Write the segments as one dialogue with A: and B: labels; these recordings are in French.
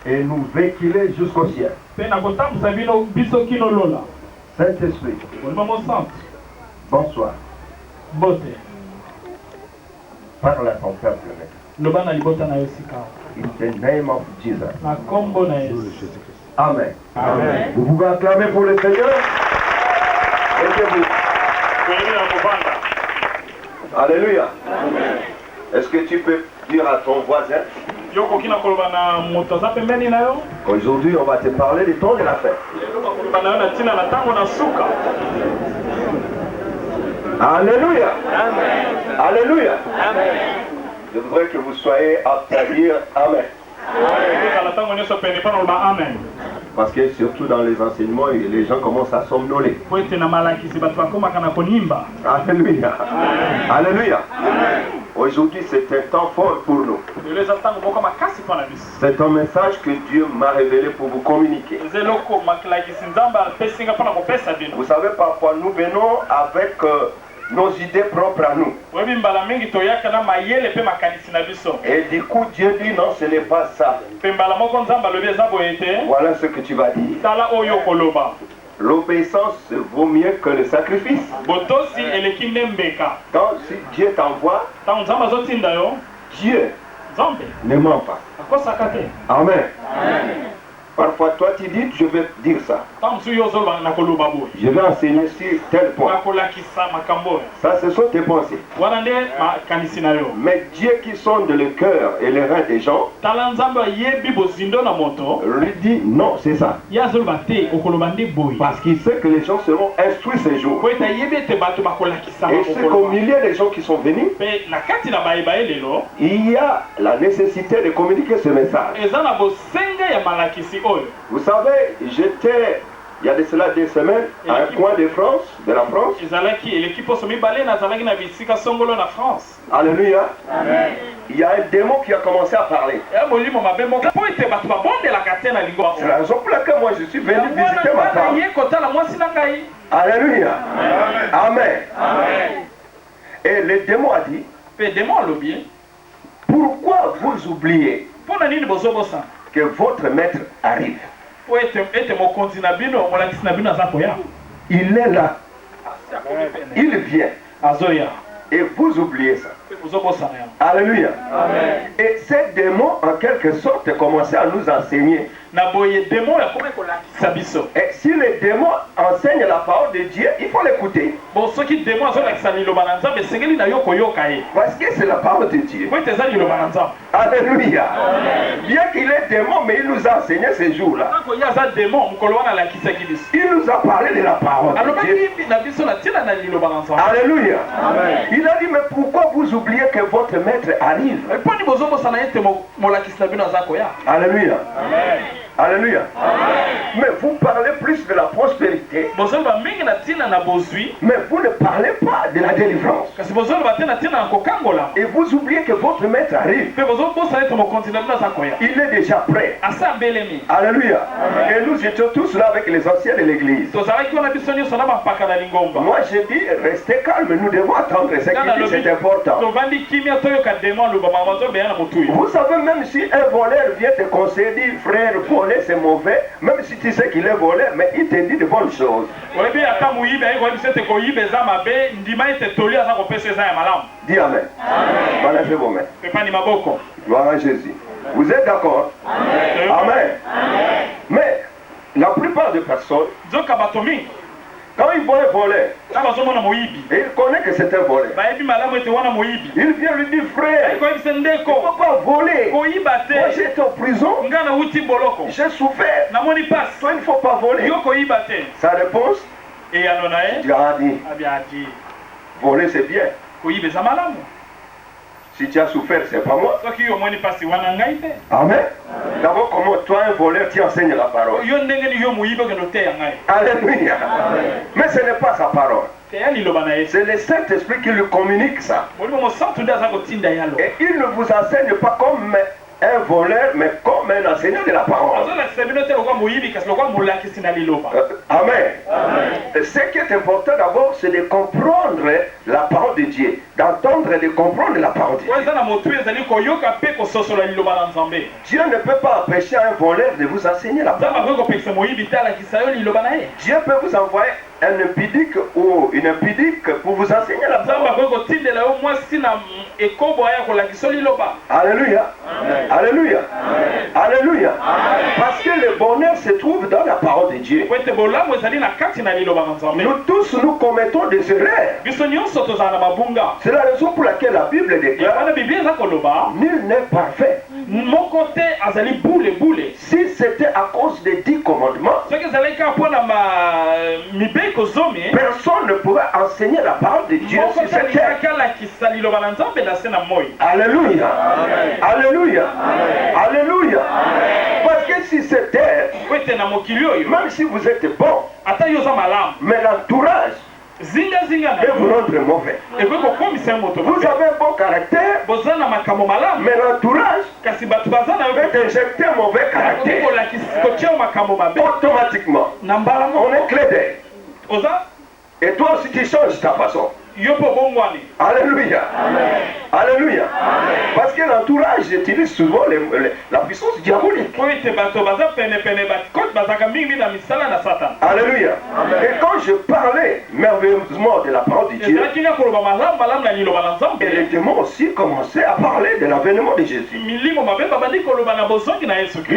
A: Et nous véhiculer jusqu'au ciel. Saint-Esprit. Bonsoir. Parle à ton peuple. In the name of Jesus. Amen. Amen. Vous pouvez acclamer pour le Seigneur. Alléluia. Est-ce que tu peux dire à ton voisin? Aujourd'hui, on va te parler du temps de la fête. Alléluia. Amen. Alléluia. Amen. Je voudrais que vous soyez aptes à dire Amen. Amen. Parce que surtout dans les enseignements, les gens commencent à somnoler. Alléluia. Alléluia. Aujourd'hui, c'est un temps fort pour nous. C'est un message que Dieu m'a révélé pour vous communiquer. Vous savez, parfois nous venons avec nos idées propres à nous. Et du coup, Dieu dit non, ce n'est pas ça. Voilà ce que tu vas dire. L'obéissance vaut mieux que le sacrifice. Quand si Dieu t'envoie, Dieu ne ment pas. Amen. Parfois, toi, tu dis, je vais dire ça. Je vais enseigner sur tel point. Ça, ce sont tes pensées. Mais Dieu qui sonde le cœur et les reins des gens, lui dit, non, c'est ça. Parce qu'il sait que les gens seront instruits ces jours. Et c'est qu'au milieu des gens qui sont venus, il y a la nécessité de communiquer ce message. Vous savez, j'étais, il y a de cela 2 semaines, à un coin de France, de la France. Alléluia. Amen. Il y a un démon qui a commencé à parler. C'est la raison pour laquelle moi je suis venu visiter ma femme. Alléluia. Amen. Amen. Et le démon a dit, pourquoi vous oubliez que votre maître arrive? Il est là. Il vient. Et vous oubliez ça. Alléluia. Amen. Et ces démons, en quelque sorte, commençaient à nous enseigner. Et si les démons enseignent la parole de Dieu, il faut l'écouter. Parce que c'est la parole de Dieu. Alléluia. Amen. Bien qu'il est démon, mais il nous a enseigné ces jours-là. Il nous a parlé de la parole de Dieu. Alléluia. Amen. Il a dit, mais pourquoi vous oubliez que votre maître arrive? Alléluia. Amen. Alléluia. Amen. Mais vous parlez plus de la prospérité. Mais vous ne parlez pas de la délivrance. Et vous oubliez que votre maître arrive. Il est déjà prêt. Alléluia. Amen. Et nous étions tous là avec les anciens de l'église. Moi j'ai dit, restez calme, nous devons attendre ce qu'il dit, c'est important. Vous savez, même si un voleur vient te conseiller, dit, frère, voler c'est mauvais, même si tu sais qu'il est volé, mais il te dit de bonnes choses. Dis Amen. Amen. Vos mains. Gloire à Jésus. Vous êtes d'accord? Amen. Amen. Amen. Mais la plupart des personnes, quand il voit un voleur, et il connaît que c'est un voleur, il vient lui dire, frère, il ne faut pas voler. Moi j'étais en prison, j'ai souffert. Toi il ne faut pas voler. Sa réponse, il a dit, voler c'est bien. Si tu as souffert, c'est pas moi. Amen. D'abord, comment toi, un voleur, tu enseignes la parole. Alléluia. Mais ce n'est pas sa parole. C'est le Saint-Esprit qui lui communique ça. Et il ne vous enseigne pas comme un voleur, mais comme un enseignant de la parole. Amen. Ce qui est important d'abord, c'est de comprendre la parole de Dieu. d'entendre et de comprendre la parole de Dieu. Dieu ne peut pas empêcher un voleur de vous enseigner la parole. Dieu peut vous envoyer un impudique ou une impudique pour vous enseigner la parole. Alléluia. Alléluia. Alléluia. Parce que le bonheur se trouve dans la parole de Dieu. Nous tous, nous commettons des erreurs. C'est la raison pour laquelle la Bible déclare: nul n'est parfait. Si c'était à cause des 10 commandements, personne ne pourrait enseigner la parole de Dieu sur cette terre. Alléluia. Alléluia. Alléluia. Parce que si cette terre, même si vous êtes bon, mais l'entourage et vous rendre mauvais. Vous avez un bon caractère, mais l'entourage peut injecter un mauvais caractère. Automatiquement, on est clé d'air. Et toi aussi tu changes ta façon. Alléluia. Alléluia. Parce que l'entourage utilise souvent la puissance diabolique. Alléluia. Et quand je parlais merveilleusement de la parole de Dieu, et les démons aussi commençaient à parler de l'avènement de Jésus. Il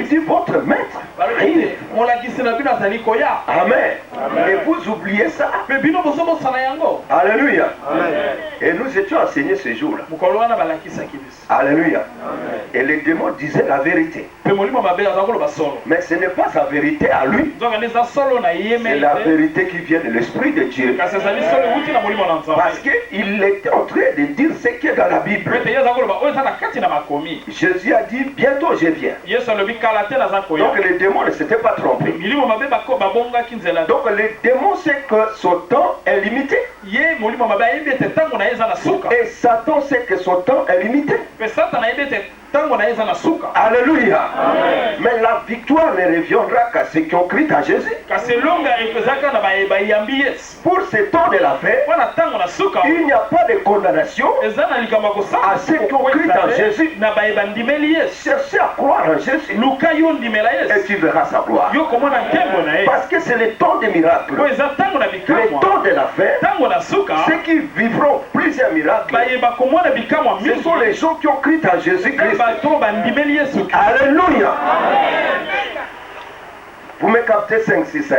A: dit: votre maître arrive. Amen. Et vous oubliez ça. Alléluia. Et nous étions enseignés ce jour-là. Alléluia. Et les démons disaient la vérité. Mais ce n'est pas sa vérité à lui. C'est la vérité qui vient de l'Esprit de Dieu. Parce qu'il était en train de dire ce qui est dans la Bible. Jésus a dit: bientôt je viens. Donc les démons ne s'étaient pas trompés. Donc les démons savent que son temps est limité. Et Satan sait que son temps est limité. Alléluia. Mais la victoire ne reviendra qu'à ceux qui ont cru à Jésus. Pour ce temps de la fin, il n'y a pas de condamnation à ceux qui ont cru en Jésus. Cherchez à croire en Jésus et tu verras sa gloire. Parce que c'est le temps des miracles. Le temps de la fin, ceux qui vivront plusieurs miracles, ce sont les gens qui ont cru en Jésus-Christ. Alléluia. Vous me captez 5, 6, 5.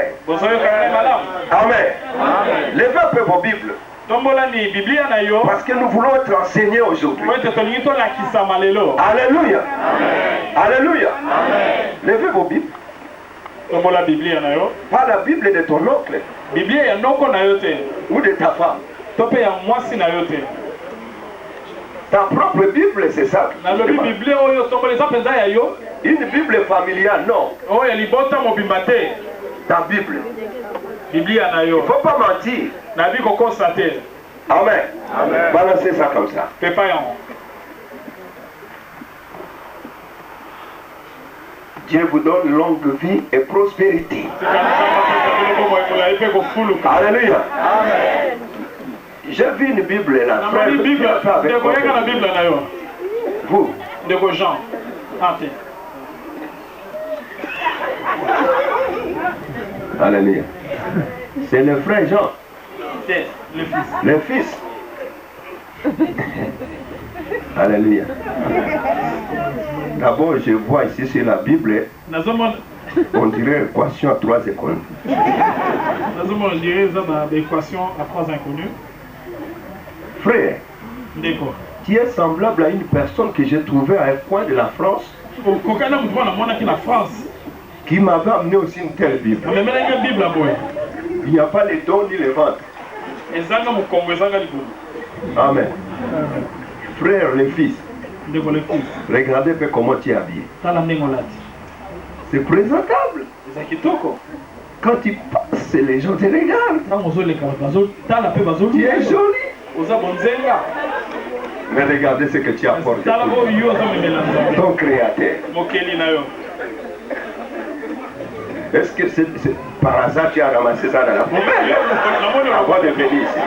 A: Amen. Levez un peu vos Bibles. Parce que nous voulons être enseignés aujourd'hui. Alléluia. Alléluia. Levez vos Bibles. Pas la Bible de ton oncle ou de ta femme. Ta propre Bible, c'est ça. Une Bible familiale, non. Ta Bible. Il ne faut pas mentir. Amen. Balancez ça comme ça. Dieu vous donne longue vie et prospérité. Alléluia. Amen. J'ai vu une Bible là. Vous. Alléluia. C'est le frère Jean. Le fils. Alléluia. D'abord, je vois ici sur la Bible, on dirait équation à 3 inconnus. Frère, tu es semblable à une personne que j'ai trouvée à un coin de la France, qui m'avait amené aussi une telle Bible. Il n'y a pas les dons ni les ventes. Amen. Frère, le fils, regardez un peu comment tu es habillé. C'est présentable. Quand tu passes, les gens te regardent. Tu es joli. Mais regardez ce que tu apportes. Ton créateur. Est-ce que c'est par hasard tu as ramassé ça dans la poubelle avant de venir ici?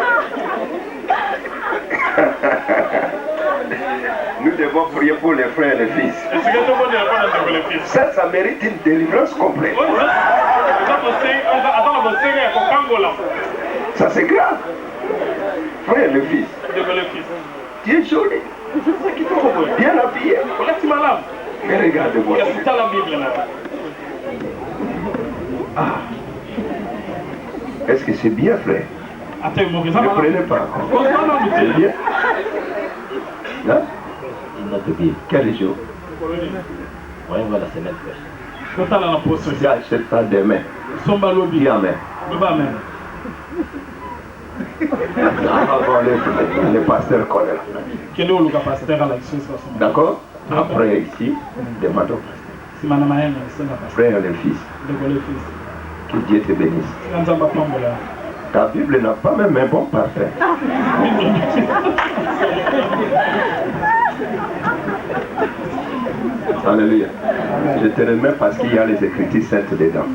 A: Nous devons prier pour les frères et les fils. Ça mérite une délivrance complète. Ça c'est grave. Frère et le fils. Tu es joli. Bien habillé. Mais regarde-moi. Ah. Est-ce que c'est bien, frère? Ne prenez pas. C'est bien. Hein? Quel jour?
B: Oui, voilà, c'est même prochaine.
A: Si achète ça demain. Dis amen. Avant les pasteurs connaissent. D'accord? Après ici, demande au pasteur. Frère et le fils. Que Dieu te bénisse. Ta Bible n'a pas même un bon parfum. Alléluia. Je te remets parce qu'il y a les écritures saintes dedans.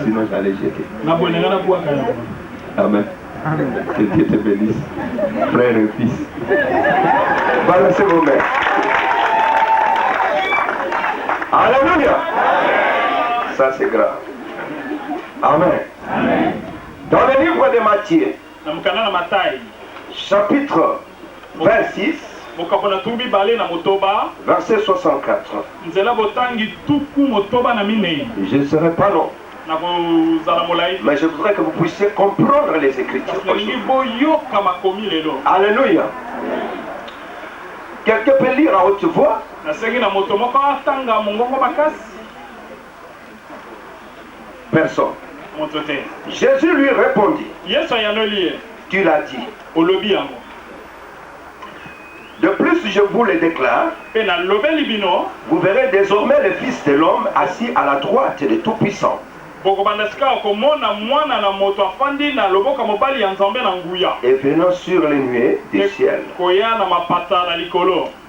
A: Sinon j'allais jeter. Amen. Que Dieu te bénisse. Frère et fils. Balancez vos mains. Alléluia. Ça c'est grave. Amen. Dans le livre de Matthieu, chapitre 26, verset 64. Je ne serai pas long, mais je voudrais que vous puissiez comprendre les Écritures. Alléluia. Quelqu'un peut lire à haute voix? Personne. Jésus lui répondit. Tu l'as dit. De plus, je vous le déclare, vous verrez désormais le Fils de l'homme assis à la droite de Tout-Puissant. Et venant sur les nuées du ciel.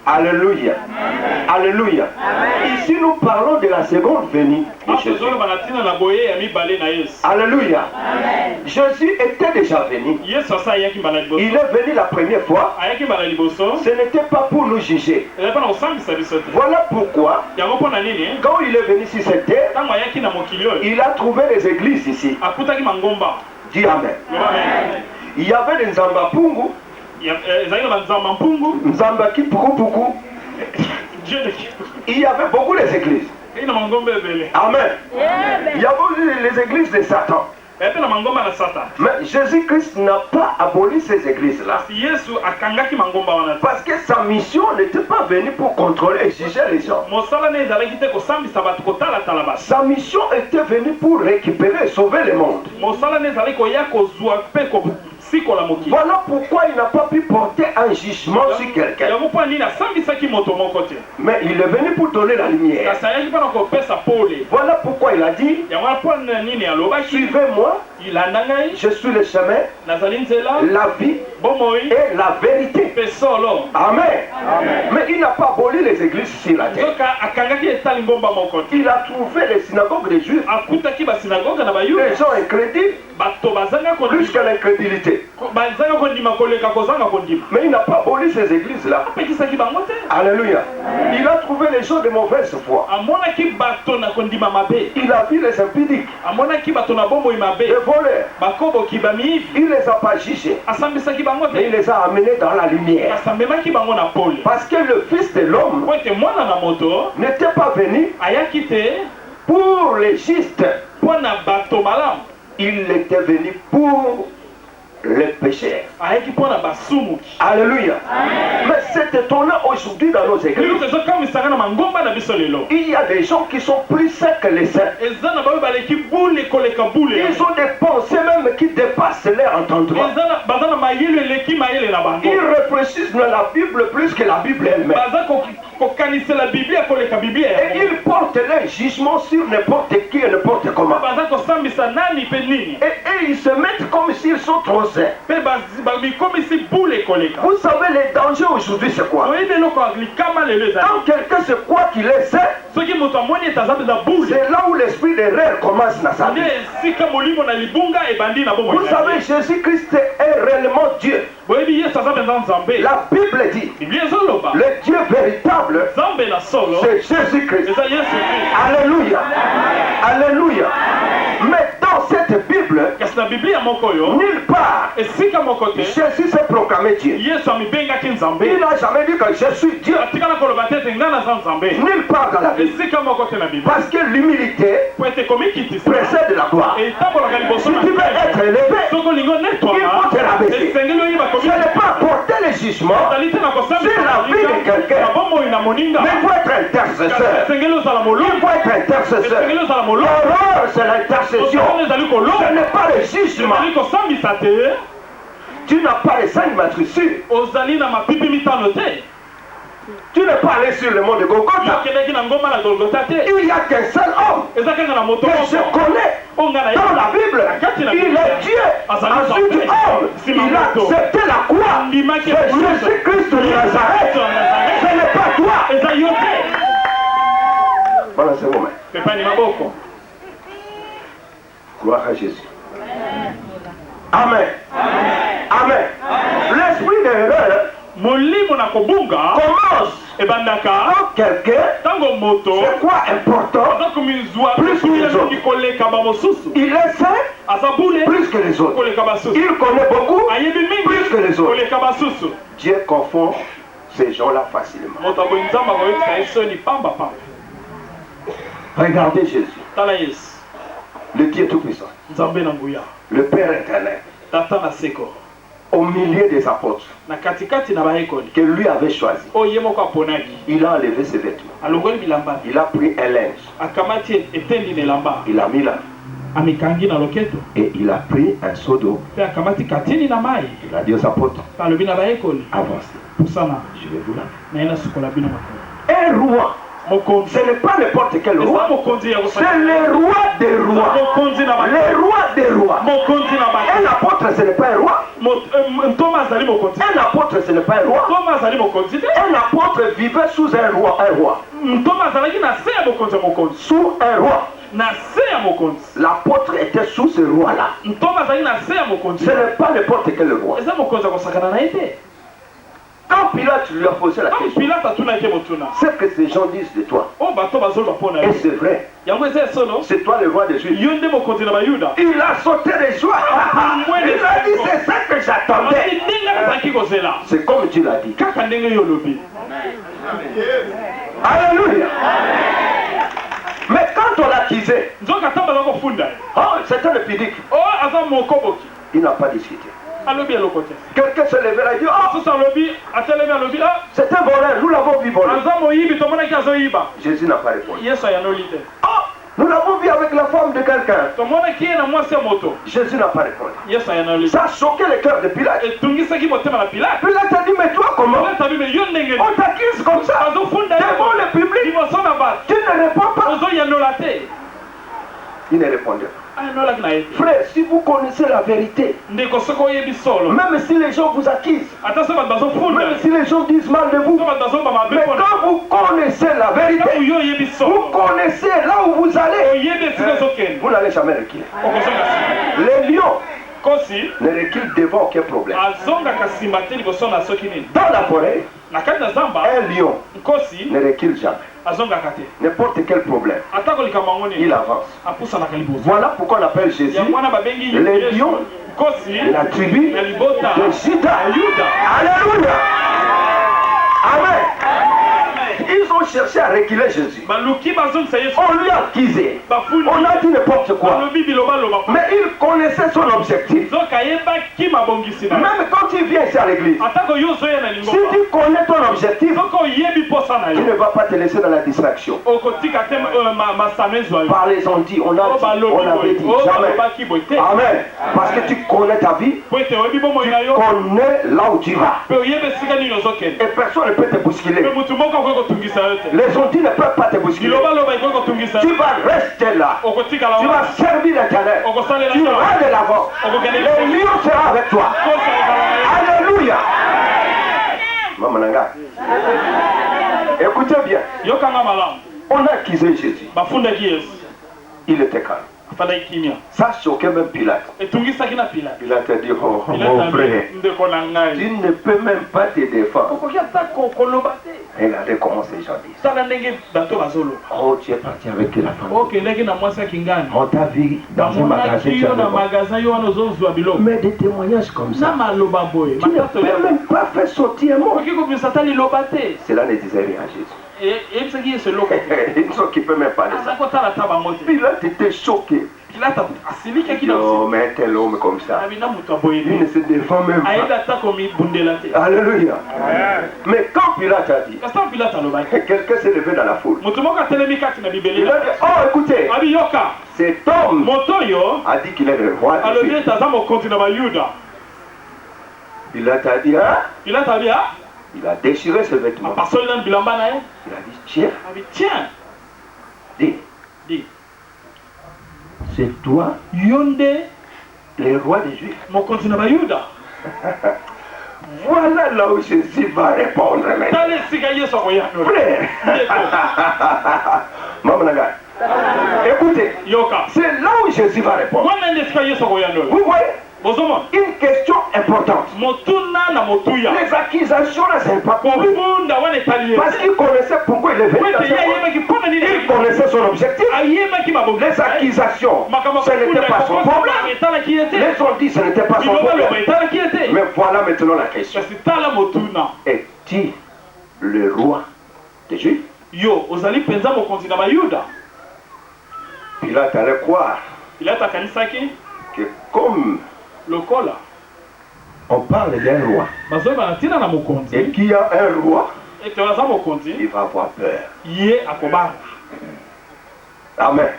A: Alléluia. Alléluia. Ici nous parlons de la seconde venue de Jésus. Alléluia. Jésus était déjà venu. Il est venu la première fois. Ce n'était pas pour nous juger. Voilà pourquoi, quand il est venu sur cette terre, il a trouvé les églises ici. Dis Amen. Il y avait des Nzambapungu. Nzambaki Pukupuku. Il y avait beaucoup les églises. Amen. Il y avait les églises de Satan. Mais Jésus-Christ n'a pas aboli ces églises-là. Parce que sa mission n'était pas venue pour contrôler et juger les gens. Sa mission était venue pour récupérer et sauver le monde. Voilà pourquoi il n'a pas pu porter un jugement sur quelqu'un. Mais il est venu pour donner la lumière. Voilà pourquoi il a dit, suivez-moi, je suis le chemin, la vie et la vérité. Amen. Mais il n'a pas aboli les églises sur la terre. Il a trouvé les synagogues des Juifs. Les gens incrédules plus que l'incrédulité. Mais il n'a pas aboli ces églises-là. Alléluia. Il a trouvé les gens de mauvaise foi. Il a vu les impudiques, les voleurs. Il ne les a pas jugés, mais il les a amenés dans la lumière. Parce que le Fils de l'homme n'était pas venu pour les justes. Il était venu pour les pécheurs. Alléluia. Mais c'est étonnant aujourd'hui dans nos églises. Il y a des gens qui sont plus saints que les saints. Ils ont des pensées même qui dépassent leur entendement. Ils réfléchissent dans la Bible plus que la Bible elle-même. Et ils portent leur jugement sur n'importe qui et n'importe comment. Et ils se mettent comme s'ils sont trop sains.
B: Pe comme si boule koleka.
A: Vous savez, les dangers aujourd'hui, c'est quoi? Quand quelqu'un se croit qu'il est saint, c'est là où l'esprit d'erreur commence à s'habiller. Vous savez, Jésus-Christ est réellement Dieu. La Bible dit, le Dieu véritable, c'est Jésus-Christ. Alléluia. Alléluia. Mais dans cette Bible, nulle part, Jésus s'est proclamé Dieu. Il n'a jamais dit que je suis Dieu. Nulle part dans la Bible. Parce que l'humilité précède la gloire. Si tu veux être élevé, il faut te rabaisser. Ce n'est pas porter les jugements sur la vie de quelqu'un. Mais il faut être intercesseur. Il faut être intercesseur. L'horreur, c'est l'intercession. Ce n'est pas le jugement. Tu n'as pas les cinq matricures. Tu n'es pas allé sur le mont de Golgotha. Il n'y a qu'un seul homme que je connais dans la Bible. Il est Dieu. Ensuite, homme, il a accepté la croix. C'est Jésus-Christ de Nazareth. Ce n'est pas toi. Voilà, c'est bon. Gloire à Jésus. Amen. Amen. L'esprit d'erreur commence quand quelqu'un c'est quoi important plus que les autres. Il est saint plus que les autres. Il connaît beaucoup plus que les autres. Dieu confond ces gens-là facilement. Regardez Jésus, le Dieu Tout-Puissant, le Père éternel, au milieu des apôtres que lui avait choisi. Il a enlevé ses vêtements. Il a pris un linge. Il a mis là. Et il a pris un seau d'eau. Il a dit aux apôtres, avancez. Je vais vous laver. Un roi. Ce n'est pas n'importe quel roi. C'est le roi des rois. Le roi des rois. Un apôtre, ce n'est pas un roi. Un apôtre, ce n'est pas un roi. Un apôtre vivait sous un roi. Sous un roi. L'apôtre était sous ce roi-là. Ce n'est pas n'importe quel roi. Quand Pilate lui a posé la question, c'est que ces gens disent de toi. Et c'est vrai. C'est toi le roi des Juifs. Il a sauté de joie. Il a dit c'est ça que j'attendais. C'est comme tu l'as dit. Alléluia. Mais quand on l'a accusé, c'est un épidique. Il n'a pas discuté. Quelqu'un se lèvera et dit c'est un voleur, nous l'avons vu voler. Jésus n'a pas répondu. Nous l'avons vu avec la femme de quelqu'un. Jésus n'a pas répondu. Ça a choqué le cœur de Pilate. Pilate a dit mais toi comment? On t'accuse comme ça devant le public. Tu ne réponds pas. Il ne répondait pas. Frère, si vous connaissez la vérité, même si les gens vous accusent, même si les gens disent mal de vous, mais quand vous connaissez la vérité, vous connaissez là où vous allez, vous n'allez jamais reculer. Les lions ne reculent devant aucun problème. Dans la forêt, un lion ne recule jamais. N'importe quel problème, il avance. Voilà pourquoi on appelle Jésus le lion de la tribu de Juda. Alléluia. Amen. Ils ont cherché à reculer Jésus. On lui a accusé. On a dit n'importe quoi. Mais il connaissait son objectif. Même quand tu viens ici à l'église, si tu connais ton objectif, Tu ne vas pas te laisser dans la distraction. Parlez-en dit, on avait dit, jamais. Amen. Parce que tu connais ta vie, tu connais là où tu vas. Et personne ne peut te bousculer. Les ondits ne peuvent pas te bousculer. Tu vas rester là. Tu vas servir l'Éternel. Tu vas de l'avant. Le lion sera avec toi. Alléluia. Maman Nanga. Écoutez bien. On a accusé Jésus. Il était calme. Ça choquait même Pilate. Pilate a dit, oh mon frère, tu ne peux même pas te défendre. Regardez comment ces gens disent. Oh, tu es parti avec la femme. On t'a vu dans un magasin. Mais des témoignages comme ça, tu ne peux même pas faire sortir un mot. Cela ne disait rien à Jésus. Ils ne s'occupaient même pas de ça. Pilate était choqué. Non, mais tel homme comme ça, il ne se défend même pas. Alléluia. Mais quand Pilate a dit, quelqu'un s'est levé dans la foule. Il a dit, oh écoutez, cet homme a dit qu'il est le roi de Juda. Pilate a dit, hein? Il a déchiré ses vêtements. Il a dit, tiens, dis, c'est toi, le roi des Juifs. Voilà là où Jésus va répondre maintenant. Frère, Maman Naga, écoutez, c'est là où Jésus va répondre. Vous voyez? Une question importante. Les accusations là, c'est pas pour lui. Parce qu'il connaissait pourquoi il est venu. Il connaissait son objectif. Les accusations, ce n'était pas son problème. Les ont dit, ce n'était pas son problème. Mais voilà maintenant la question. Es-tu le roi des Juifs? Pilate allait croire que comme on parle d'un roi et qu'il y a un roi, il va avoir peur. Amen.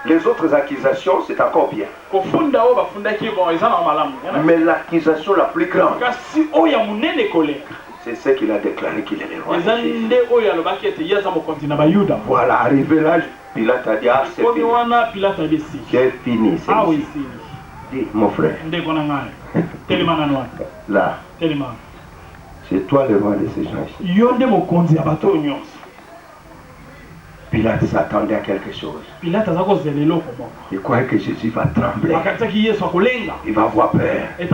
A: Les autres accusations, c'est encore bien. Mais l'accusation la plus grande, c'est ce qu'il a déclaré qu'il est le roi. Voilà, arrivé là, Pilate a dit, ah, c'est fini. C'est fini, c'est fini. Dis, mon frère, là, c'est toi le roi de ces gens ici. Pilate s'attendait à quelque chose. Il croyait que Jésus va trembler. Il va avoir peur. Il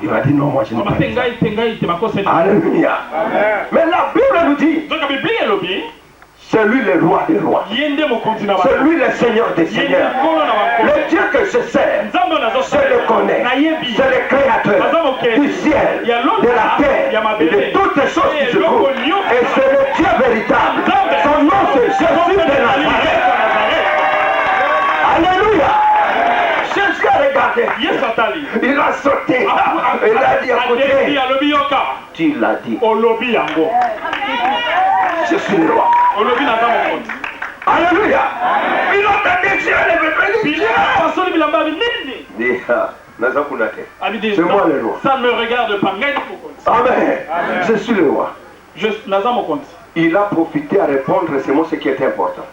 A: va dire non, moi je n'ai pas ça. Alléluia. Mais la Bible nous dit, c'est lui le roi des rois. C'est lui le Seigneur des seigneurs. Le Dieu que je sers, je le connais. C'est le créateur du ciel, de la terre et de toutes les choses qui se trouvent. Et c'est le Dieu véritable. Son nom c'est Jésus de Nazareth. Alléluia. Jésus a regardé. Il a sauté. Il a dit écoutez, tu l'as dit. Je suis le roi. Alléluia. Il a dit c'est moi le roi.
B: Ça ne me regarde pas.
A: Amen. Je suis le roi. Il a profité à répondre seulement ce qui est important.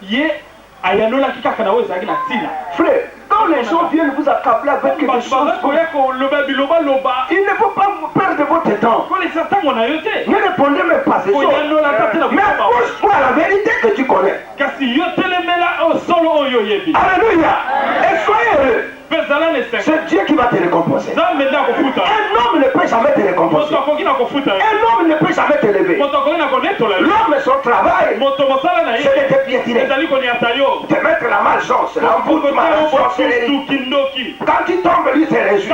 A: Frère, quand les gens viennent vous accabler avec quelque chose, il ne faut pas perdre votre temps. Ne répondez même pas ces choses. Mais pousse-toi à la vérité que tu connais. Alléluia. Et soyez heureux. C'est Dieu qui va te récompenser. Un homme ne peut jamais te récompenser. Un homme ne peut jamais te lever. L'homme, son travail, c'est de te piétiner. De mettre la malchance, l'envoûtement, la sorcellerie. Quand tu tombes, lui se réjouit.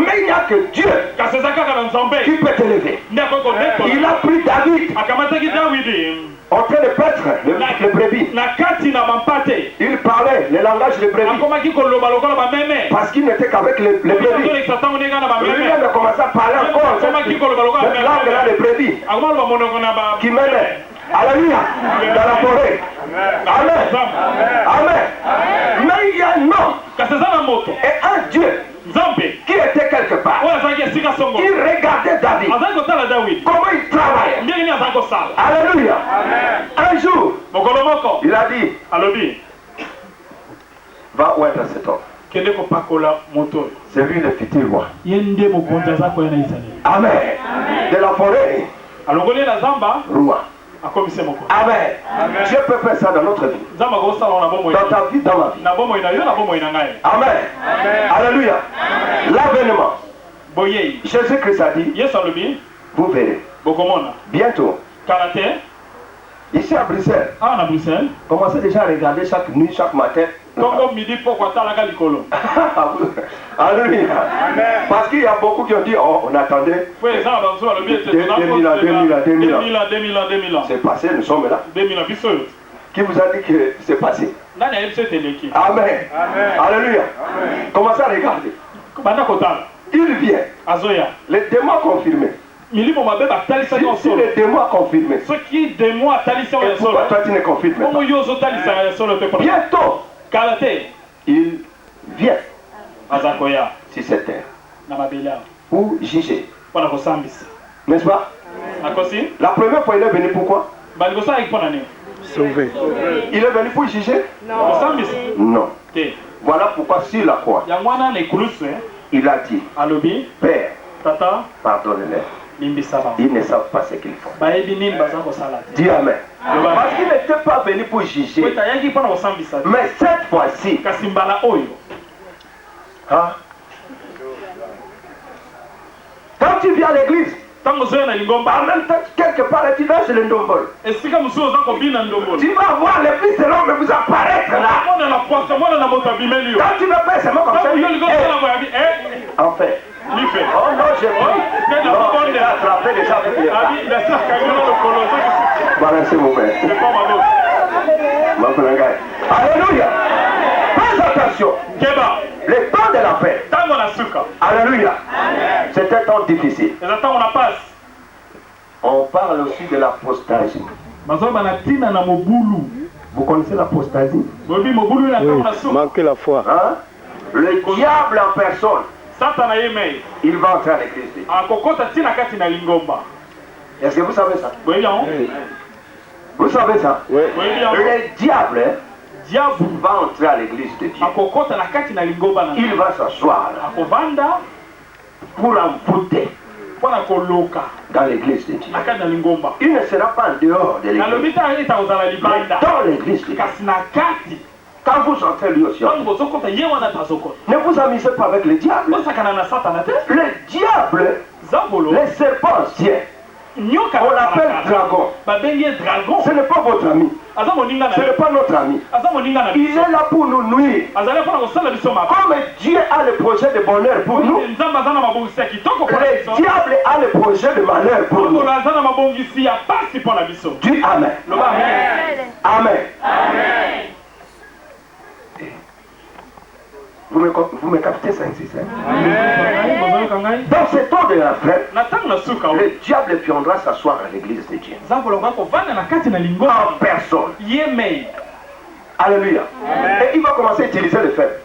A: Mais il n'y a que Dieu qui peut te lever. Il a pris David en train de paître le brebis. Il parlait, le langage des brebis. Parce qu'il n'était qu'avec les brebis. Lui-même a commencé à parler encore cette langue-là des brebis qui menait. Alléluia, dans la forêt. Amen. Amen. Mais il y a un homme et un Dieu qui était quelque part. Il regardait David. Comment il travaillait. Alléluia. Un jour, il a dit, va où est cet homme. C'est lui le futur roi. Amen. De la forêt. Roi. Amen. Dieu peut faire ça dans notre vie. Dans ta vie, dans ma vie. Amen. Alléluia. L'avènement. Jésus-Christ a dit, vous verrez. Bientôt. Ici à Bruxelles. Commencez déjà à regarder chaque nuit, chaque matin. Alléluia. Parce qu'il y a beaucoup qui ont dit, oh, on attendait 2000 ans. C'est passé, nous sommes là. Qui vous a dit que c'est passé? Amen. Alléluia. Commencez à regarder. Il vient. Les démons confirmés. Si les démons confirmés. Et pourquoi toi tu ne confirmes pas? Bientôt, il vient sur cette terre pour juger. N'est-ce pas? La première fois il est venu pourquoi? Sauver. Il est venu pour juger? Non. Voilà pourquoi sur la croix il a dit, Père, pardonne-les. Ils ne savent pas ce qu'ils font. Dis Amen. Parce qu'il n'était pas venu pour juger. Mais cette fois-ci, hein? Quand tu viens à l'église, en même temps, quelque part, tu vas chez le Ndombol. Tu vas voir les fils de l'homme vous apparaître là. Quand tu me fais seulement comme ça, en fait. Oh non, j'ai pris. Non, j'ai attrapé déjà avec les bras. Voilà, c'est mon père. Alléluia. Fais attention. Le temps de la paix. Alléluia. C'est un temps difficile. On parle aussi de l'apostasie. Vous connaissez l'apostasie? Manquer la foi. Hein? Le diable en personne. Il va entrer à l'église de Dieu. Est-ce que vous savez ça? Oui. Vous savez ça? Oui. Le diable va entrer à l'église de Dieu. Il va s'asseoir pour envoûter dans l'église de Dieu. Il ne sera pas en dehors de l'église, mais dans l'église de Dieu. Quand vous entrez lui aussi, ne vous amusez pas avec le diable. Le diable, les serpents anciens, on l'appelle dragon. Ce n'est pas votre ami. Ce n'est pas notre ami. Il est là pour nous nuire. Comme Dieu a le projet de bonheur pour nous, le diable a le projet de malheur pour nous. Dis Amen. Amen. Vous me captez ça ici? Dans ce temps de la fête, le diable viendra s'asseoir à l'église de Dieu. En personne. Alléluia. Et il va commencer à utiliser le fait.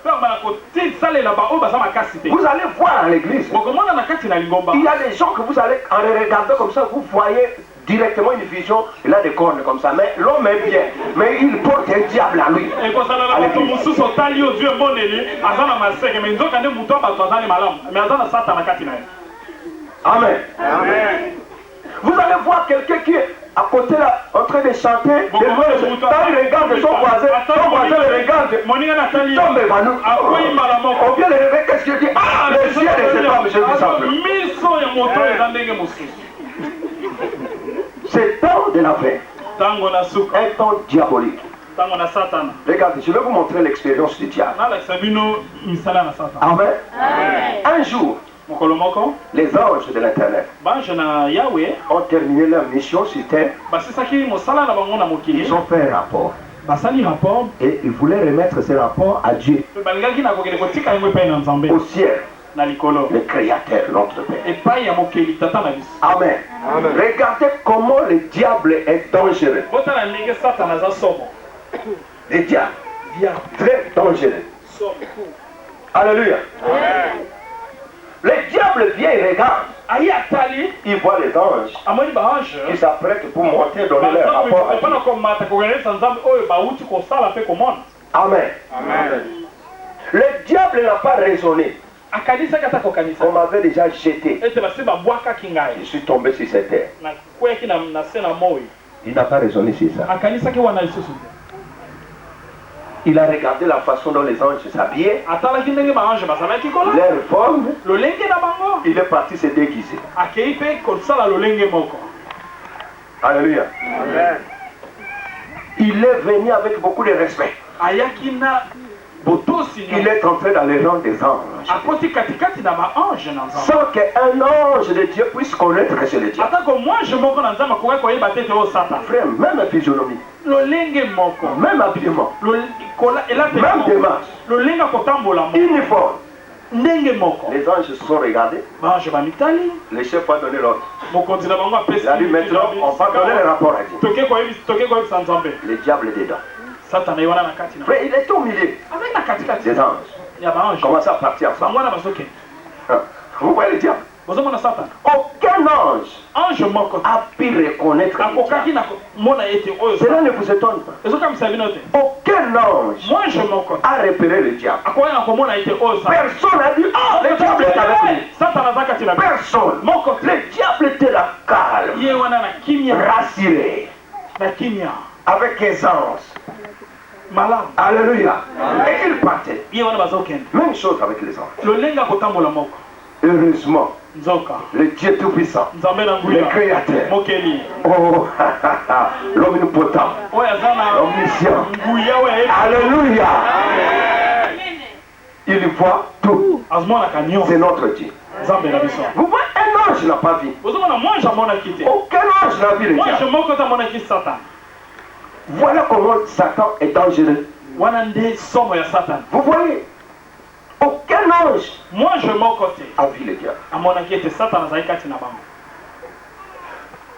A: Vous allez voir à l'église. Il y a des gens que vous allez, en les regardant comme ça, vous voyez directement une vision, il a des cornes comme ça, mais l'homme est bien, mais il porte un diable à lui. Amen. Vous allez voir quelqu'un qui est à côté là, en train de chanter, quand il regarde son voisin le regarde, il tombe évanoui. On vient le réveiller, qu'est-ce qu'il dit? Ah, le ciel de cet homme, je dis simplement. C'est temps de la paix. Un temps diabolique. Regardez, je vais vous montrer l'expérience du diable. Amen. Un jour, les anges de l'Éternel ont terminé leur mission sur terre. Ils ont fait un rapport. Et il voulait remettre ces rapports à Dieu. Au ciel. Le Créateur, notre Père. Amen. Amen. Regardez comment le diable est dangereux. Le diable, très dangereux. Alléluia. Le diable vient et regarde. Il voit les anges qui s'apprêtent pour monter donner leur rapport à Dieu. Amen. Amen. Le diable n'a pas raisonné. On m'avait déjà jeté. Je suis tombé sur cette terre. Il n'a pas raisonné sur ça. Il a regardé la façon dont les anges s'habillaient, leur forme. Il est parti se déguiser. Alléluia. Amen. Il est venu avec beaucoup de respect. Il est entré dans les rangs des anges. Sans qu'un ange de Dieu puisse connaître que c'est le diable. Frère, même physionomie, même habillement, même démarche, uniforme. Les anges se sont regardés. Le chef a donné l'ordre. Il a dit maintenant, on va donner le rapport à Dieu. Le diable est dedans. Frère, il est au milieu des anges. Comment ça partir ensemble? Vous voyez le diable? Aucun ange a pu reconnaître le diable. Cela ne vous étonne pas. Aucun ange a repéré le diable. Personne n'a dit, oh, le diable est avec lui. Personne. Le diable était là calme, rassuré, avec aisance. Alléluia. Et il partait. Même chose avec les anges. Heureusement, le Dieu Tout-Puissant, le Créateur, oh, l'omnipotent, l'omniscient, alléluia, il voit tout. C'est notre Dieu. Vous voyez, un ange n'a pas vu. Aucun ange n'a vu le diable. Voilà comment Satan est dangereux. Vous voyez, aucun ange a vu le diable.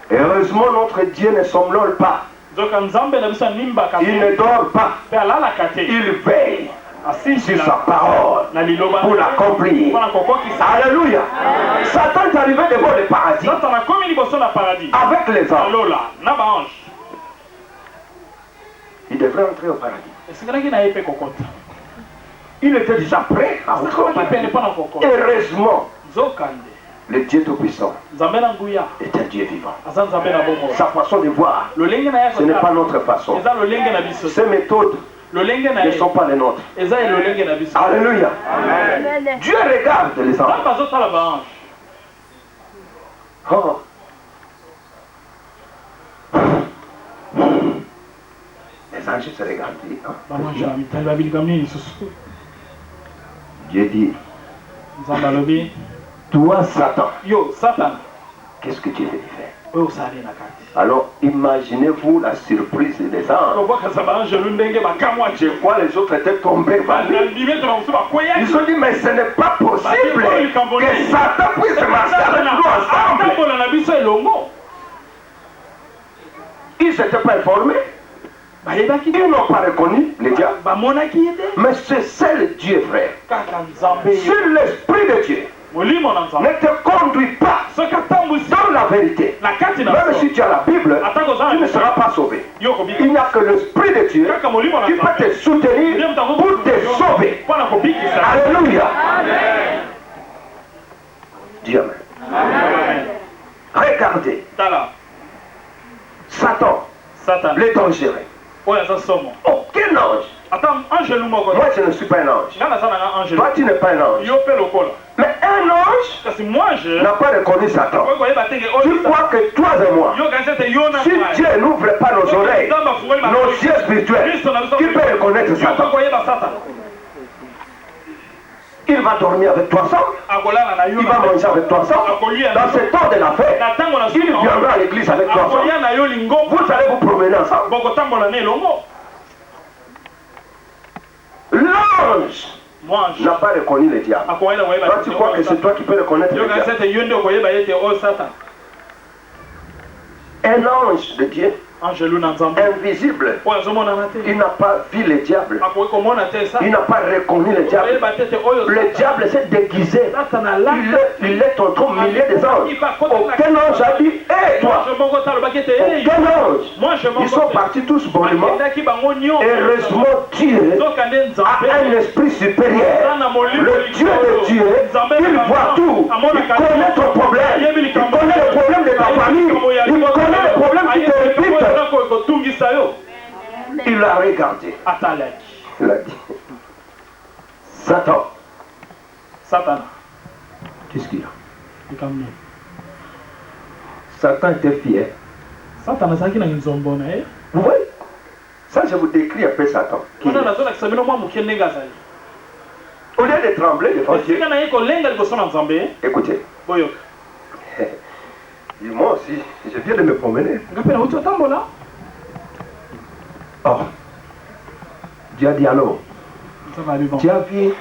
A: Heureusement, notre Dieu ne somnole pas. Il ne dort pas. Il veille sur sa parole pour l'accomplir. Alléluia. Satan est arrivé devant le paradis avec les anges. Il devrait entrer au paradis. Il était déjà prêt à entrer au paradis. Heureusement, le Dieu Tout-Puissant est un Dieu vivant. Sa façon de voir, ce n'est pas notre façon. Ses méthodes ne sont pas les nôtres. Alléluia. Amen. Dieu regarde les anges. Oh. Les anges se regardent. Dieu dit, toi Satan, qu'est-ce que tu veux faire? Alors imaginez-vous la surprise des anges. Je crois les autres étaient tombés. Ils ont dit, mais ce n'est pas possible que Satan puisse marcher avec nous ensemble. Ils ne s'étaient pas informés. Ils n'ont pas reconnu le diable. Mais c'est seul Dieu, frère. C'est l'Esprit de Dieu. Ne te conduis pas dans la vérité. Même si tu as la Bible, tu ne seras pas sauvé. Il n'y a que l'Esprit de Dieu qui peut te soutenir pour te sauver. Alléluia. Dieu amen. Regardez. Satan, le dangereux. Aucun ange. Moi je ne suis pas un ange. Toi tu n'es pas un ange. Mais un ange n'a pas reconnu Satan. Tu crois que toi et moi, si Dieu n'ouvre pas nos oreilles, nos yeux spirituels, qui peut reconnaître Satan? Il va dormir avec toi ensemble. Il va manger avec toi ensemble. Dans ce temps de la fête, il viendra à l'église avec toi ensemble. Vous allez vous promener ensemble. L'ange n'a pas reconnu le diable. Toi, tu crois que c'est toi qui peux reconnaître le diable. Un ange de Dieu, invisible, il n'a pas vu le diable. Il n'a pas reconnu le diable. Le diable s'est déguisé. Il est entre milliers des anges. Aucun ange a dit, hé toi. Aucun ange. Ils sont partis tous bonnement. Heureusement, Dieu a un esprit supérieur. Le Dieu de Dieu, il voit tout. Il connaît ton problème. Il connaît le problème de ta famille. Il connaît le problème qui te répète. Il l'a regardé. Il a dit, Satan. Qu'est-ce qu'il y a? Satan était fier. Vous voyez? Ça, je vous décris un peu Satan. Au lieu de trembler devant Dieu, écoutez. Moi aussi, je viens de me promener. Oh. Dieu a dit alors. Tu as vu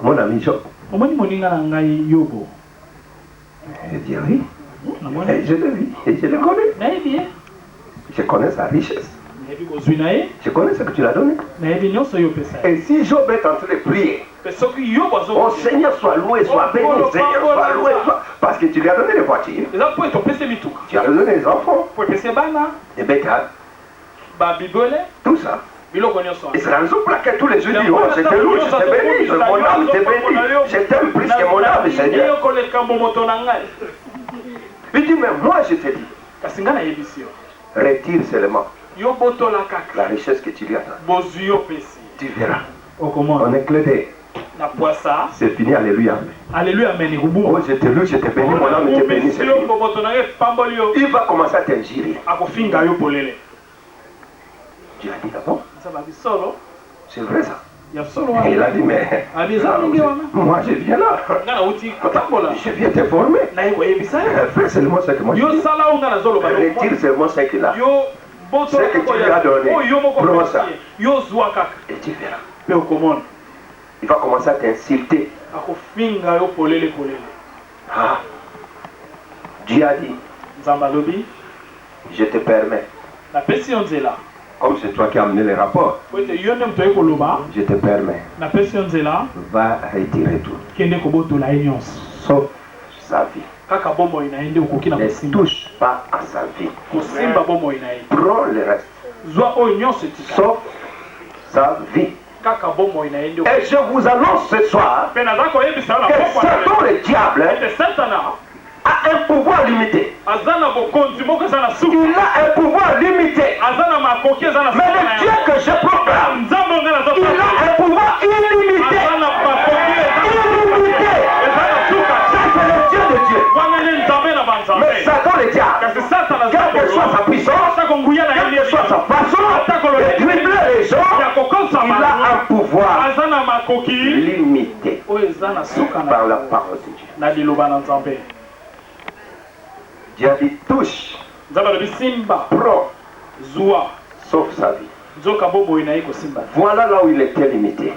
A: mon ami Job? Il dit oui. Et je le vis, et je le connais. Je connais sa richesse. Je connais ce que tu l'as donné. Et si Job est en train de prier, oh Seigneur soit loué, soit béni, Seigneur soit loué, parce que tu lui as donné les voitures, tu as donné les enfants, les bétails, tout ça. Et c'est la raison pour laquelle tous les yeux disent, oh je te loue, je te bénis, mon âme te bénit, je t'aime plus que mon âme, Seigneur. Il dit, mais moi je te dis, retire seulement la richesse que tu lui as donnée. Tu verras. On est clédé. C'est fini, alléluia.
B: Alléluia, amen.
A: Oh, je te loue, je te bénis, mon âme te bénit. Il va commencer à t'ingirer. Dieu a dit d'abord. C'est vrai ça. Et il a dit, mais moi je viens là. Je viens te former. Fais seulement ce que moi je dis. Retire seulement ce qu'il a. Ce que tu lui as donné. Prends ça. Et tu verras. Il va commencer à t'insulter. Ah. Dieu a dit, je te permets. Comme c'est toi qui as amené les rapports, je te permets. Va retirer tout. Sauf sa vie. Ne touche pas à sa vie. Prends le reste. Sauf sa vie. Et je vous annonce ce soir que Satan le diable a un pouvoir limité. Il a un pouvoir limité. Mais le Dieu que je proclame, il a un pouvoir illimité. Illimité. Ça c'est le Dieu de Dieu. Mais Satan le diable, quelle que soit sa puissance, quelle que soit sa façon de dribbler les gens, il a un pouvoir limité par la parole de Dieu. Dieu a dit touche, prends, sauf sa vie. Voilà là où il était limité.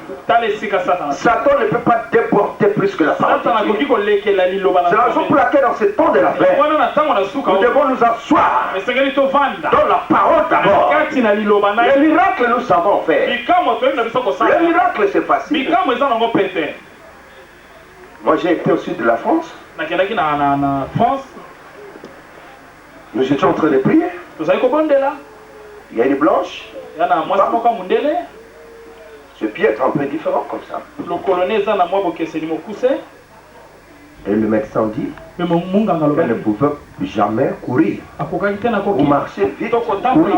A: Satan ne peut pas déporter plus que la parole de Dieu. C'est la raison pour laquelle dans ce temps de la paix, nous devons nous asseoir dans la parole d'abord. Les miracles nous savons faire. Les miracles c'est facile. Moi j'ai été au sud de la France. Nous étions en train de prier. Il y a une blanche. Ce pied est un peu différent comme ça. Et le médecin dit qu'elle ne pouvait jamais courir ou marcher vite. Courir.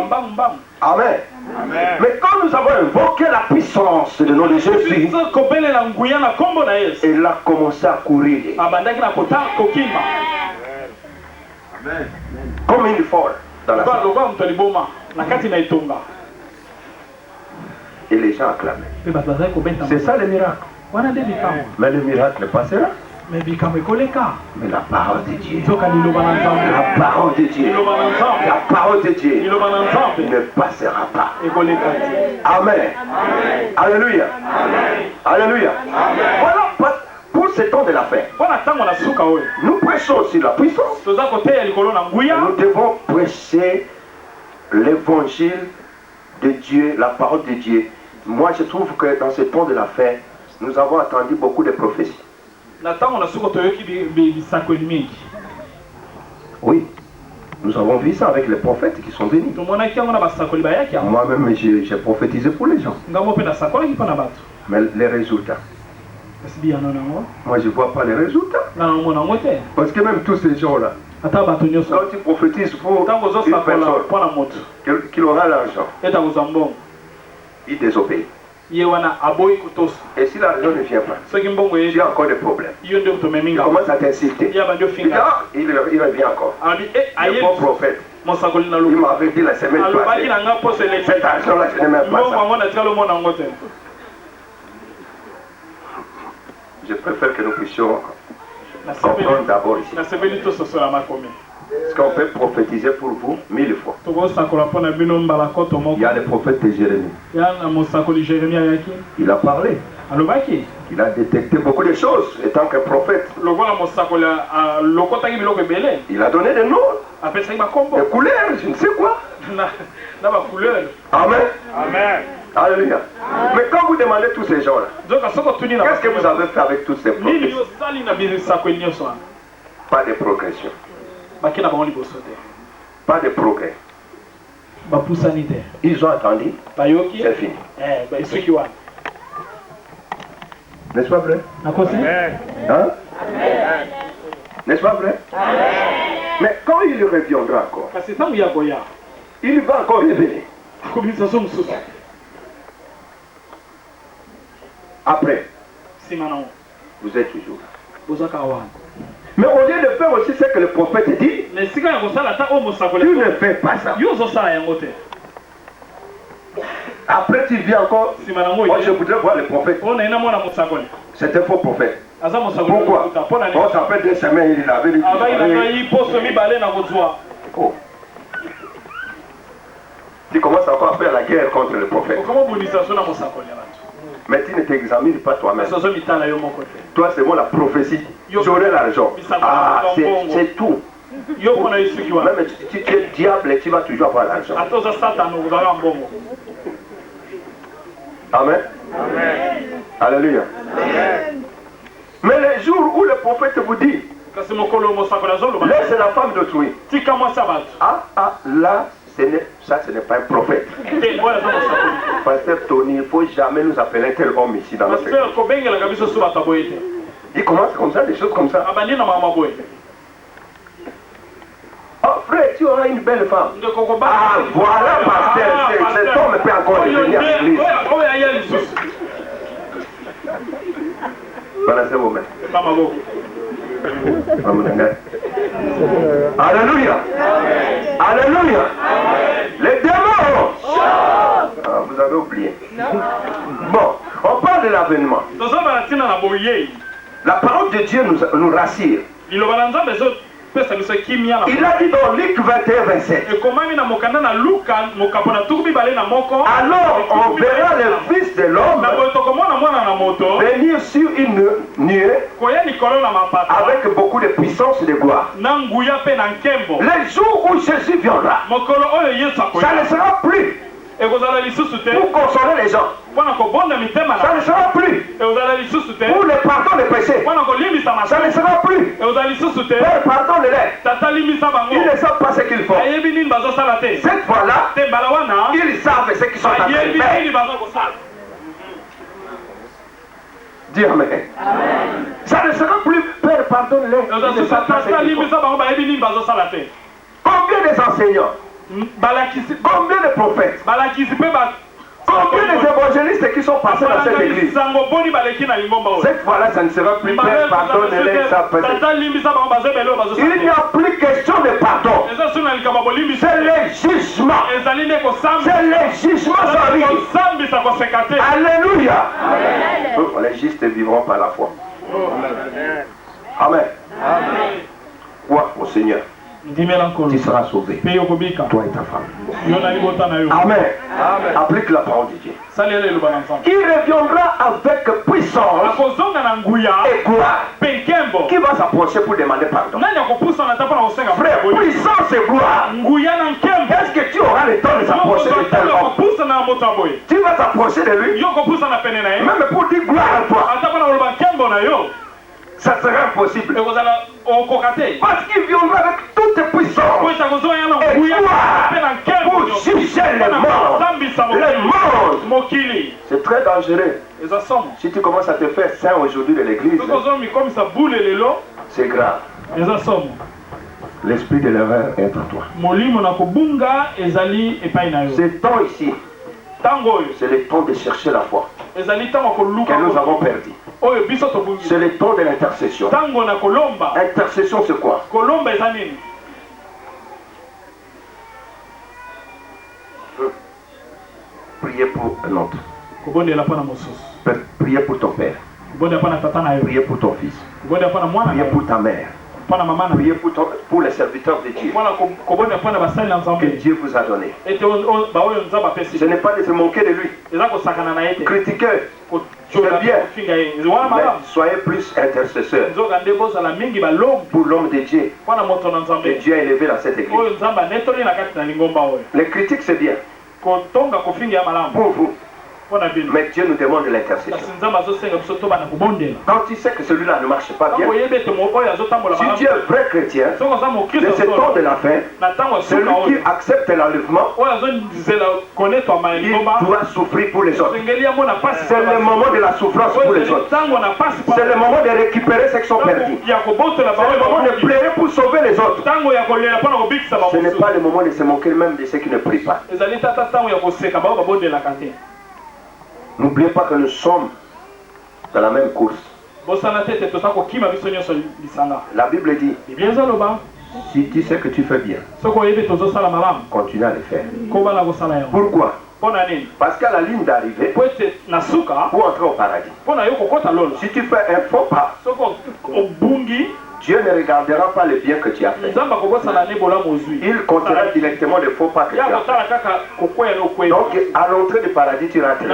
A: Amen. Amen. Mais quand nous avons invoqué la puissance de nom de Jésus, elle a commencé à courir. Amen. Comme une folle dans la salle. Et les gens acclamaient. C'est ça le miracle. Mais le miracle passera. Mais la parole de Dieu. La parole de Dieu. La parole de Dieu ne passera pas. Amen. Alléluia. Alléluia. Voilà pour ce temps de la fin. Nous prêchons aussi la puissance. Nous devons prêcher l'évangile de Dieu, la parole de Dieu. Moi, je trouve que dans ce temps de la fin, nous avons entendu beaucoup de prophéties. Oui, nous avons vu ça avec les prophètes qui sont venus. Moi-même, j'ai prophétisé pour les gens. Mais les résultats, moi je ne vois pas les résultats. Parce que même tous ces gens-là, quand ils prophétisent pour une personne qui aura l'argent, il désobéit. Et si l'argent ne vient pas, il y a encore des problèmes. Il commence à t'insulter. Il revient encore. Le bon prophète, il m'avait dit la semaine passée, cet argent-là, je n'ai même pas ça. Je préfère que nous puissions comprendre d'abord ici. Est-ce qu'on peut prophétiser pour vous 1000 fois? Il y a le prophète de Jérémie. Il a parlé. Il a détecté beaucoup de choses étant qu'un prophète. Il a donné des noms, des couleurs, je ne sais quoi. Amen. Amen. Alléluia. Mais quand vous demandez tous ces gens-là, qu'est-ce que vous avez fait avec tous ces prophéties? Pas de progression. Pas de progrès. Ils ont attendu. C'est fini. N'est-ce pas vrai? Hein? N'est-ce pas vrai? Mais quand il reviendra encore, il va encore révéler. Après, vous êtes toujours là. Mais au lieu de faire aussi ce que le prophète dit, tu ne fais pas ça. Après tu viens encore, moi je voudrais voir le prophète. C'est un faux prophète. Pourquoi? On s'appelle des semaines, il avait dit. Oh. Tu commences encore à faire la guerre contre le prophète. Mais tu ne t'examines pas toi-même. Toi, c'est moi la prophétie. J'aurai l'argent. Ah, c'est tout. Même si tu es diable et tu vas toujours avoir l'argent. Amen. Alléluia. Mais les jours où le prophète vous dit, laisse la femme d'autrui. Là, ce n'est pas un prophète. Pasteur Tony, il ne faut jamais nous appeler tel homme ici dans notre église. Il commence comme ça, des choses comme ça. Oh frère, tu auras une belle femme. Ah voilà, pasteur, cet homme peut encore revenir à l'église. Balancez vos mains. Alléluia. Alléluia. Les démons. Ah, vous avez oublié. Bon, on parle de l'avènement. La parole de Dieu nous rassure. Il a dit dans Luc 21, 27. Alors on verra le Fils de l'homme venir sur une nuée avec beaucoup de puissance et de gloire. Les jours où Jésus viendra, ça ne sera plus pour consoler les gens. Ça ne sera plus pour le pardon des péchés. Ça ne sera plus pour le pardon de l'air. Ils ne savent pas ce qu'ils font. Cette fois-là, ils savent ce qu'ils sont en train de faire. Dis Amen. Ça ne sera plus Père, pardonne-les. Combien des enseignants? Combien de prophètes? Combien des évangélistes qui sont passés dans cette église? Cette fois-là, ça ne sera plus Père, pardonne-les. Il n'y a plus question de pardon. C'est le jugement. C'est le jugement sur lui. Alléluia. Les justes vivront par la foi. Amen. Quoi au Seigneur? Tu seras sauvé. Toi et ta femme. Amen. Applique la parole de Dieu. Il reviendra avec puissance et gloire. Qui va s'approcher pour demander pardon? Frère, puissance et gloire. Est-ce que tu auras le temps de s'approcher de tel homme? Tu vas s'approcher de lui. Même pour dire gloire à toi. Ça sera impossible. Parce qu'il viendra avec toute puissance et gloire pour juger les morts. Les morts. C'est très dangereux. Si tu commences à te faire saint aujourd'hui de l'église, c'est grave. L'esprit de l'erreur est en toi. Ce temps ici, c'est le temps de chercher la foi que nous avons perdu. C'est le temps de l'intercession. Intercession, c'est quoi? Prier pour un autre. Prier pour ton père. Prier pour ton fils. Prier pour ta mère. Priez pour les serviteurs de Dieu que Dieu vous a donné. Ce n'est pas de se moquer de lui. Critiquer, c'est bien. Mais soyez plus intercesseurs pour l'homme de Dieu que Dieu a élevé dans cette église. Les critiques, c'est bien pour vous. Mais Dieu nous demande de l'intercession. Quand tu sais que celui-là ne marche pas bien, si tu es un vrai chrétien, de ce temps de la fin, celui qui accepte l'enlèvement, il doit souffrir pour les autres. C'est le moment de la souffrance pour les autres. C'est le moment de récupérer ce qui sont perdus. C'est le moment de pleurer pour sauver les autres. Ce n'est pas le moment de se moquer même de ceux qui ne prient pas. N'oubliez pas que nous sommes dans la même course. La Bible dit, si tu sais que tu fais bien, continue à le faire. Pourquoi? Parce qu'à la ligne d'arrivée, pour entrer au paradis, si tu fais un faux pas, Dieu ne regardera pas le bien que tu as fait. Il comptera directement le faux pas que tu as fait. Donc, à l'entrée du paradis, tu rentres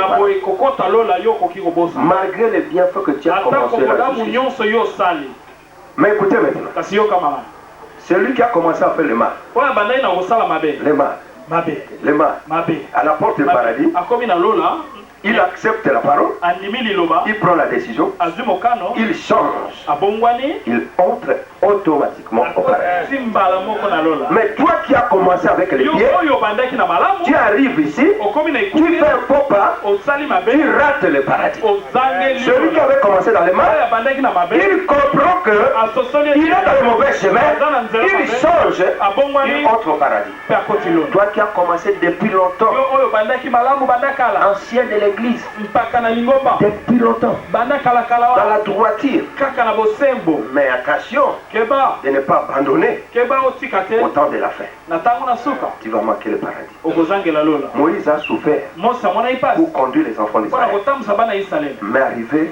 A: malgré les bienfaits que tu as commencé à. Mais écoutez maintenant, celui qui a commencé à faire le mal, à la porte du paradis, il accepte la parole, il prend la décision, il change, il entre automatiquement au paradis. Mais toi qui as commencé avec les pieds, tu arrives ici, tu fais un faux pas, tu rates le paradis. Celui qui avait commencé dans les mains, il comprend qu'il est dans le mauvais chemin, il change, il entre au paradis. Toi qui as commencé depuis longtemps, ancien de l'église, depuis longtemps, dans la droiture, mais attention de ne pas abandonner au temps de la fin. Tu vas manquer le paradis. Moïse a souffert pour conduire les enfants d'Israël, mais arrivé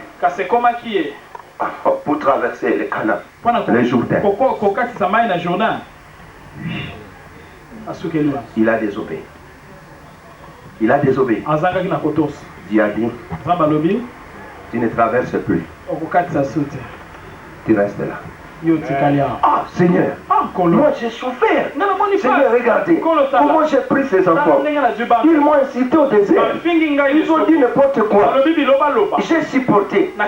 A: pour traverser le canal, le Jourdain, il a désobéi. Il a désobéi. Dieu a dit, tu ne traverses plus. Tu restes là. Ah Seigneur, moi j'ai souffert. Seigneur, regardez comment j'ai pris ces enfants. Ils m'ont incité au désert. Ils ont dit n'importe quoi. J'ai supporté. Mais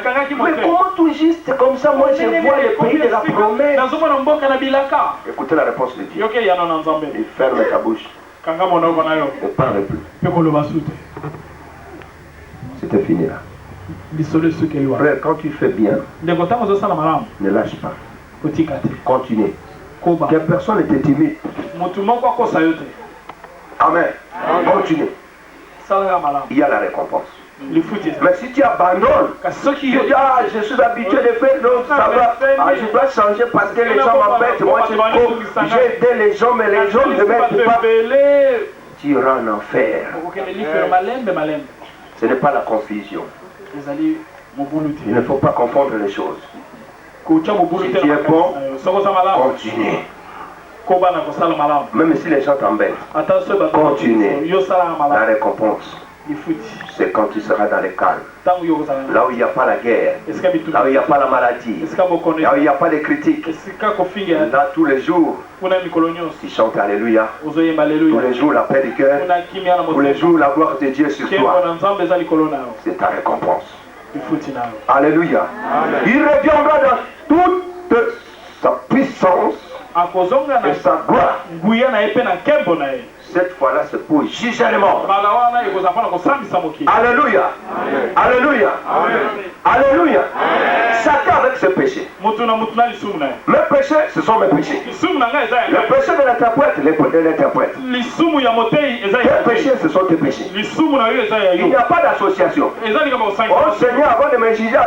A: comment tout juste comme ça, moi je vois le pays de la promesse. Écoutez la réponse de Dieu. Il ferme ta bouche. Ne parle plus. C'était fini là. Frère, quand tu fais bien, ne lâche pas. Continue. Que personne n'était timide. Amen. Continue. Il y a la récompense. Mais si tu abandonnes, tu dis, ah, je suis habitué de faire, non, ça va, ah, je dois changer parce que les gens m'embêtent, moi j'ai aidé les gens, mais les gens ne m'aident pas. Tu iras en enfer. Ce n'est pas la confusion. Il ne faut pas confondre les choses. Si tu es bon, continue. Même si les gens t'embêtent, continue. La récompense, c'est quand tu seras dans le calme. Là où il n'y a pas la guerre, là où il n'y a pas la maladie, là où il n'y a pas de critiques. Là, tous les jours, tu chantes Alléluia. Tous les jours, la paix du cœur. Tous les jours, la gloire de Dieu sur toi. C'est ta récompense. Alléluia. Il reviendra dans toute sa puissance et sa gloire. Cette fois-là, c'est pour juger les morts. Alléluia. Alléluia. Alléluia. Chacun avec ses péchés. Mes péchés, ce sont mes péchés. Le péché de l'interprète, l'interprète. Tes péchés, ce sont tes péchés. Il n'y a pas d'association. Oh Seigneur, avant de me juger,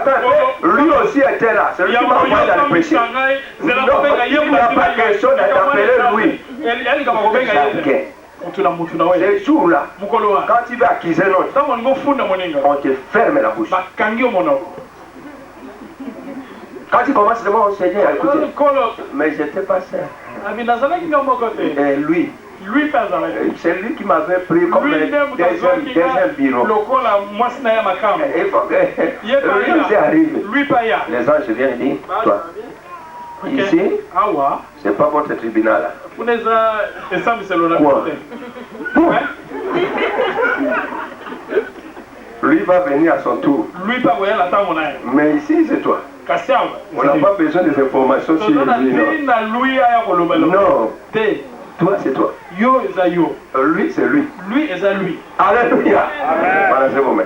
A: lui aussi était là. C'est lui qui m'a envoyé dans le péché. Non, il n'y a pas question d'appeler lui. Ces jours-là, quand tu vas accuser l'autre, on te ferme la bouche. Quand tu commences devant le Seigneur, écoutez, mais je n'étais pas seul. Et lui, c'est lui qui m'avait pris comme deuxième bureau. Il faut que lui arrive. Les anges viennent dire, toi, ici, c'est pas votre tribunal. Quoi? Lui va venir à son tour. Mais ici, c'est toi. On n'a pas besoin des informations sur lui. Non. Toi, c'est toi. Lui, c'est lui. Alléluia. Voilà, c'est bon.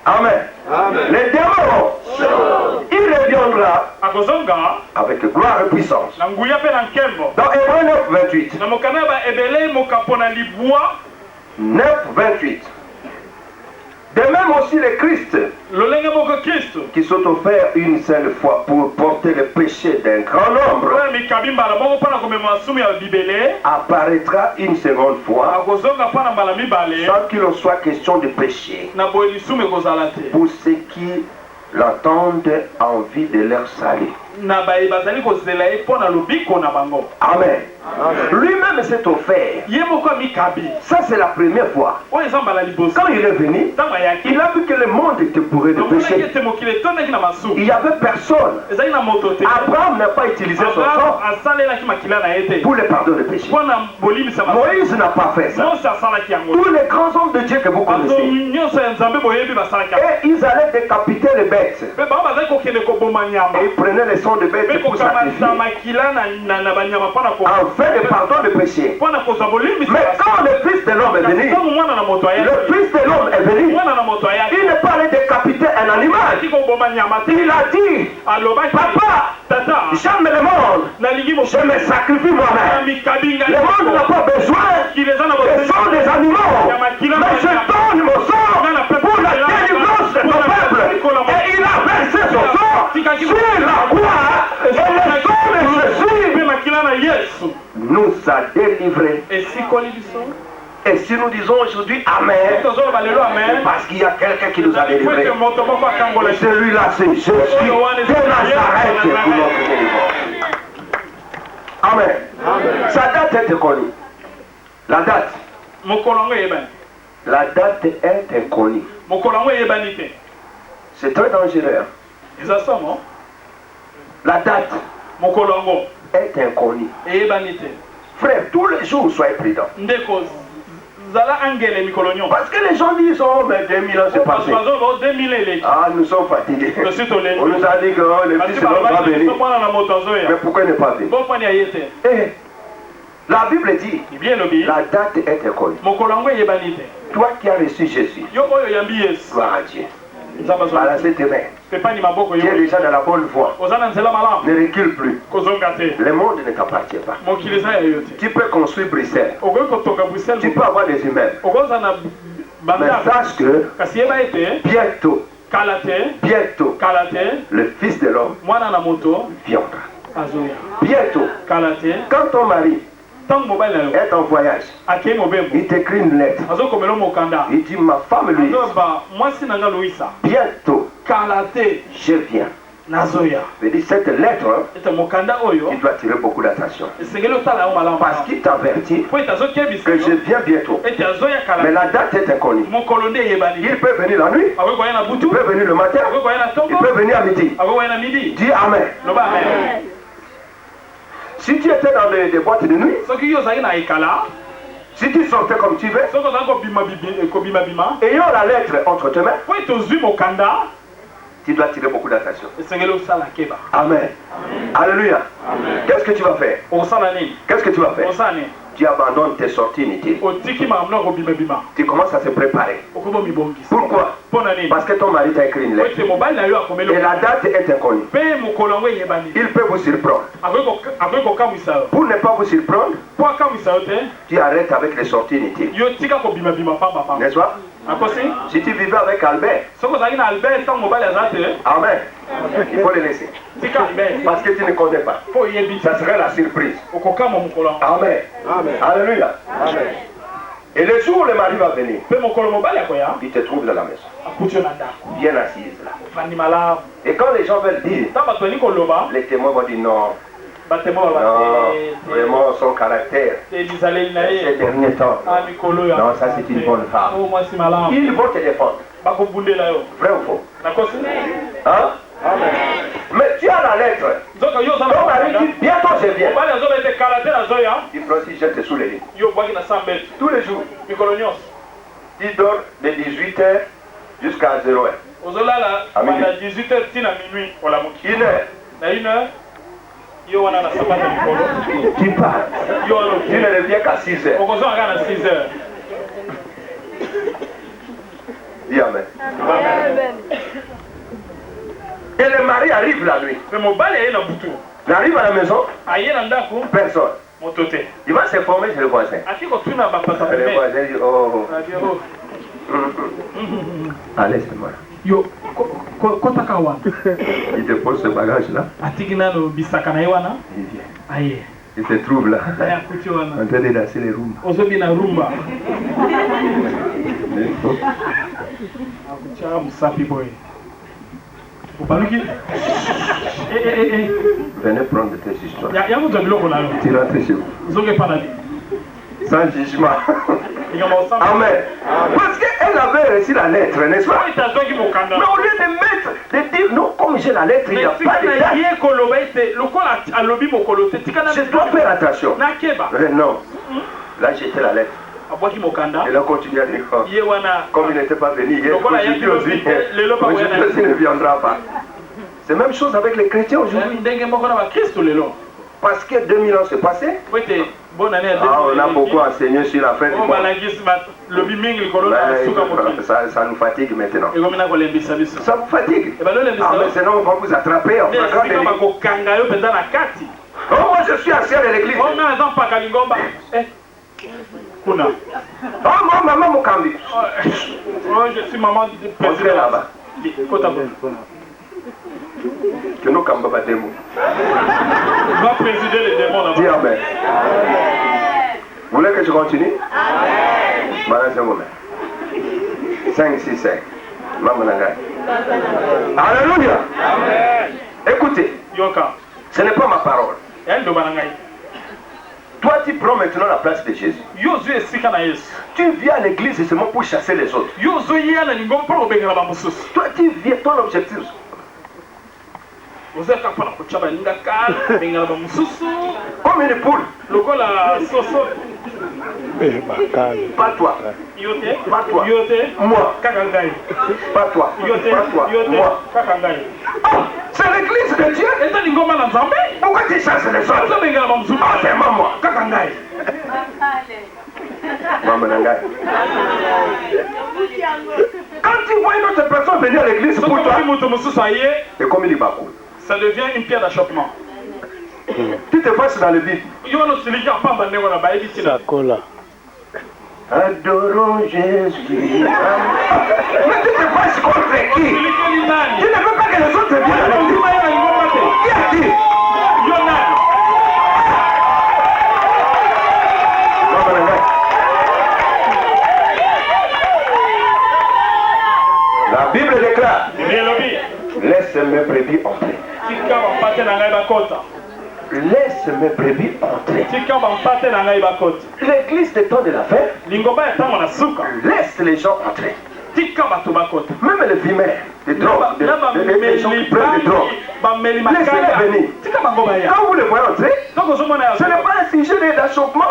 A: Amen. Les démons, il reviendra avec gloire et puissance. Dans Hébreux 9, 28. 9:28. De même aussi le Christ, qui sont offerts une seule fois pour porter le péché d'un grand nombre, apparaîtra une seconde fois, sans qu'il en soit question de péché, pour ceux qui l'entendent envie de leur salut. Amen. Lui-même s'est offert. Ça, c'est la première fois. Quand il est venu, il a vu que le monde était bourré de péché. Il n'y avait personne. Abraham n'a pas utilisé son sang pour le pardon de péché. Moïse n'a pas fait ça. Tous les grands hommes de Dieu que vous connaissez, et ils allaient décapiter les bêtes. Et ils prenaient les sangs de bêtes pour sacrifier. En fait de pardon de péché. Mais quand le Fils de l'homme est venu, le Fils de l'homme est venu, il n'est pas allé décapiter un animal. Il a dit, papa, j'aime le monde, je me sacrifie moi-même. Le monde n'a pas besoin des sangs des animaux, mais je donne mon sang pour la délivrance de ton peuple. Et il a versé son sang sur la croix, et le sang de Jésus nous a délivrés. Et si nous disons aujourd'hui Amen, c'est parce qu'il y a quelqu'un qui nous a délivrés. Et celui-là, c'est Jésus de Nazareth pour notre délivrance. Amen. Sa date est connue. La date. La date est inconnue. C'est très dangereux. La date est inconnue. Frère, tous les jours, soyez prudents. Parce que les gens disent, oh, mais 2000 ans c'est passé. Ah, nous sommes fatigués. On nous a dit que oh, le Fils de l'homme va venir. Mais pourquoi il n'est pas venu? Et la Bible dit, la date est inconnue. Toi qui as reçu Jésus, gloire à Dieu. Voilà, c'est tes mains. Tu es déjà dans la bonne voie. Ne recule plus. Le monde ne t'appartient pas. Tu peux construire Bruxelles. Tu peux avoir des immeubles. Mais sache que bientôt, le Fils de l'homme viendra. Bientôt, quand ton mari est en voyage, il t'écrit une lettre. Il dit, ma femme Louise, bientôt, je viens. Je dis cette lettre, il doit attirer beaucoup d'attention. Parce qu'il t'avertit que je viens bientôt. Mais la date est inconnue. Il peut venir la nuit, il peut venir le matin, il peut venir à midi. Dis Amen. Si tu étais dans des boîtes de nuit, si tu sortais comme tu veux, ayant la lettre entre tes mains, tu dois attirer beaucoup d'attention. Amen. Alléluia. Qu'est-ce que tu vas faire? Qu'est-ce que tu vas faire? Tu abandonnes tes sorties inutiles. Tu commences à se préparer. Pourquoi? Parce que ton mari t'a écrit une lettre. Et la date est inconnue. Il peut vous surprendre. Pour ne pas vous surprendre, tu arrêtes avec les sorties inutiles. N'est-ce pas? Si tu vivais avec Albert, Amen, il faut le laisser. Parce que tu ne connais pas. Ça serait la surprise. Amen. Alléluia. Amen. Et le jour où le mari va venir, il te trouve dans la maison, bien assise là. Et quand les gens veulent dire, les témoins vont dire non. Non, vraiment son caractère, ces derniers temps, non, ça c'est une bonne femme. Ils vont te défendre. Vrai ou faux? Hein? Amen. Mais tu as la lettre. Ton mari dit bientôt je viens. Il faut aussi jeter sous les lits. Tous les jours. Il dort de 18h jusqu'à 0h. À minuit. 1h. Tu pars. Tu ne reviens qu'à 6h. Dis Amen. Et le mari arrive la nuit. Il arrive à la maison. Personne. Il va s'informer chez le voisin. Le voisin dit oh. Allez, c'est moi. Il te pose ce bagage là. Il vient. Il se trouve là. En train de danser les rumbas. Venez prendre tes histoires. Tu rentres chez vous. Sans jugement. Amen. Parce qu'elle avait reçu la lettre, n'est-ce pas? Mais au lieu de mettre, de dire non, comme j'ai la lettre, il n'y a pas de date. Je dois faire attention. Non. Là, j'ai fait la lettre. Elle a continué à dire, comme il n'était pas venu hier, aujourd'hui aussi ne viendra pas. C'est la même chose avec les chrétiens aujourd'hui. Parce que 2000 ans s'est passé. On a beaucoup enseigné sur la fin du monde. Ça nous fatigue maintenant. Ça vous fatigue. Ah, mais sinon on va vous attraper en flagrant délit. Oh, moi je suis ancien de l'église. Oh, moi, maman Mukambi.
B: Je suis maman de
A: président là-bas. Que nous Kamba Bademo.
B: Va présider les démons.
A: Dis Amen. Vous voulez que je continue? Amen. 5, 6, 5. Maman Nangai. Alléluia. Écoutez, ce n'est pas ma parole. Toi, tu prends maintenant la place de Jésus. Tu viens à l'église seulement pour chasser les autres. Toi, tu viens, ton objectif. Comme une poule. Pas toi. Pas toi. Moi. Pas toi. Moi. C'est l'église de Dieu. Pourquoi tu chasses les autres? Ah, c'est moi. Maman Nangai. Quand tu vois une autre personne venir à l'église pour toi, et comme il est bas,
B: ça devient une pierre d'achoppement.
A: Tu te passes dans le vide. Adorons Jésus. Mais tu te passes contre qui? Tu ne veux pas que les autres viennent à l'église. Qui a dit? La Bible déclare, les Laisse mes brebis entrer.
B: Tika bampate na ngai bakota.
A: Laisse mes brebis entrer.
B: Tika bampate na ngai bakota.
A: L'église des temps de la fête.
B: Lingomba ya ntango na suka.
A: Laisse les gens entrer.
B: Tika bato bakota.
A: Même les fumeurs, les drogues, les gens qui prennent des drogues. Laissez-les venir. Quand vous les voyez entrer, ce n'est pas un sujet d'achoppement.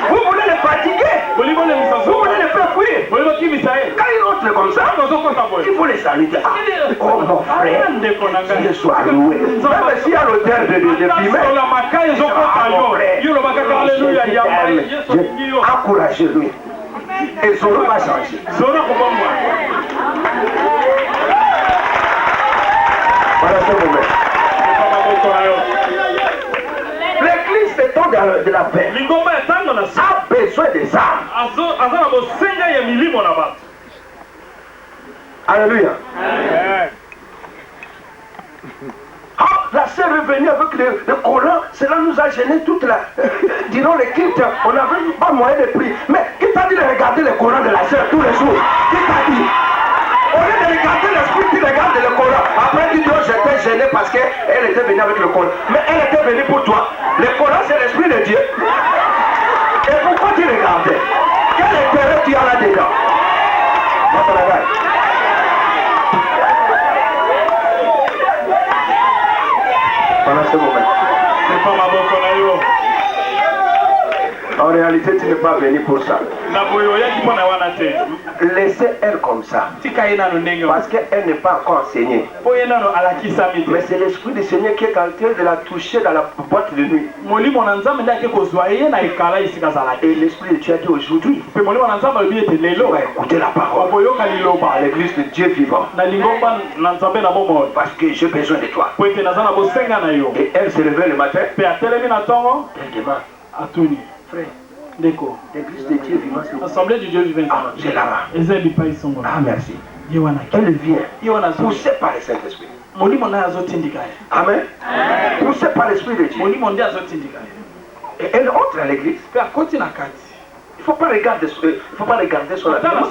A: Vous voulez les fatiguer. Vous voulez les faire fuir. Quand ils entrent comme ça, il faut les saluer. Oh mon frère, qu'il soit loué. Même s'il y a l'odeur de fumée, encouragez-lui. Et Zoro va changer. Voilà ce moment. L'église des temps de la paix a besoin des âmes. Alléluia. La sœur est venue avec le Coran, cela nous a gêné toute la... disons les cultes, on n'avait pas moyen de prier. Mais qui t'a dit de regarder le Coran de la sœur tous les jours? Qui t'a dit? Au lieu de regarder l'esprit, tu regardes le Coran. Après tu dis, oh, j'étais gêné parce qu'elle était venue avec le Coran. Mais elle était venue pour toi. Le Coran c'est l'esprit de Dieu. Et pourquoi tu regardais? Quel intérêt tu as là-dedans? Pendant ce moment. En réalité, tu n'es pas venu pour ça. Laissez elle comme ça. Parce qu'elle n'est pas encore enseignée. Mais c'est l'esprit du Seigneur qui est en train de la toucher dans la boîte de nuit. Et l'esprit de Dieu a dit aujourd'hui, on va écouter la parole à l'église de Dieu vivant. Parce que j'ai besoin de toi. Et elle se réveille le matin. Elle demande. Frère, l'église de Dieu vivant,
B: Assemblée du Dieu vivant.
A: Ah, j'ai là-bas. Ah, merci. Elle vient, poussée par le Saint-Esprit. Amen. Poussée par l'Esprit de Dieu. Et elle entre à l'église. Il ne faut pas regarder son habillement.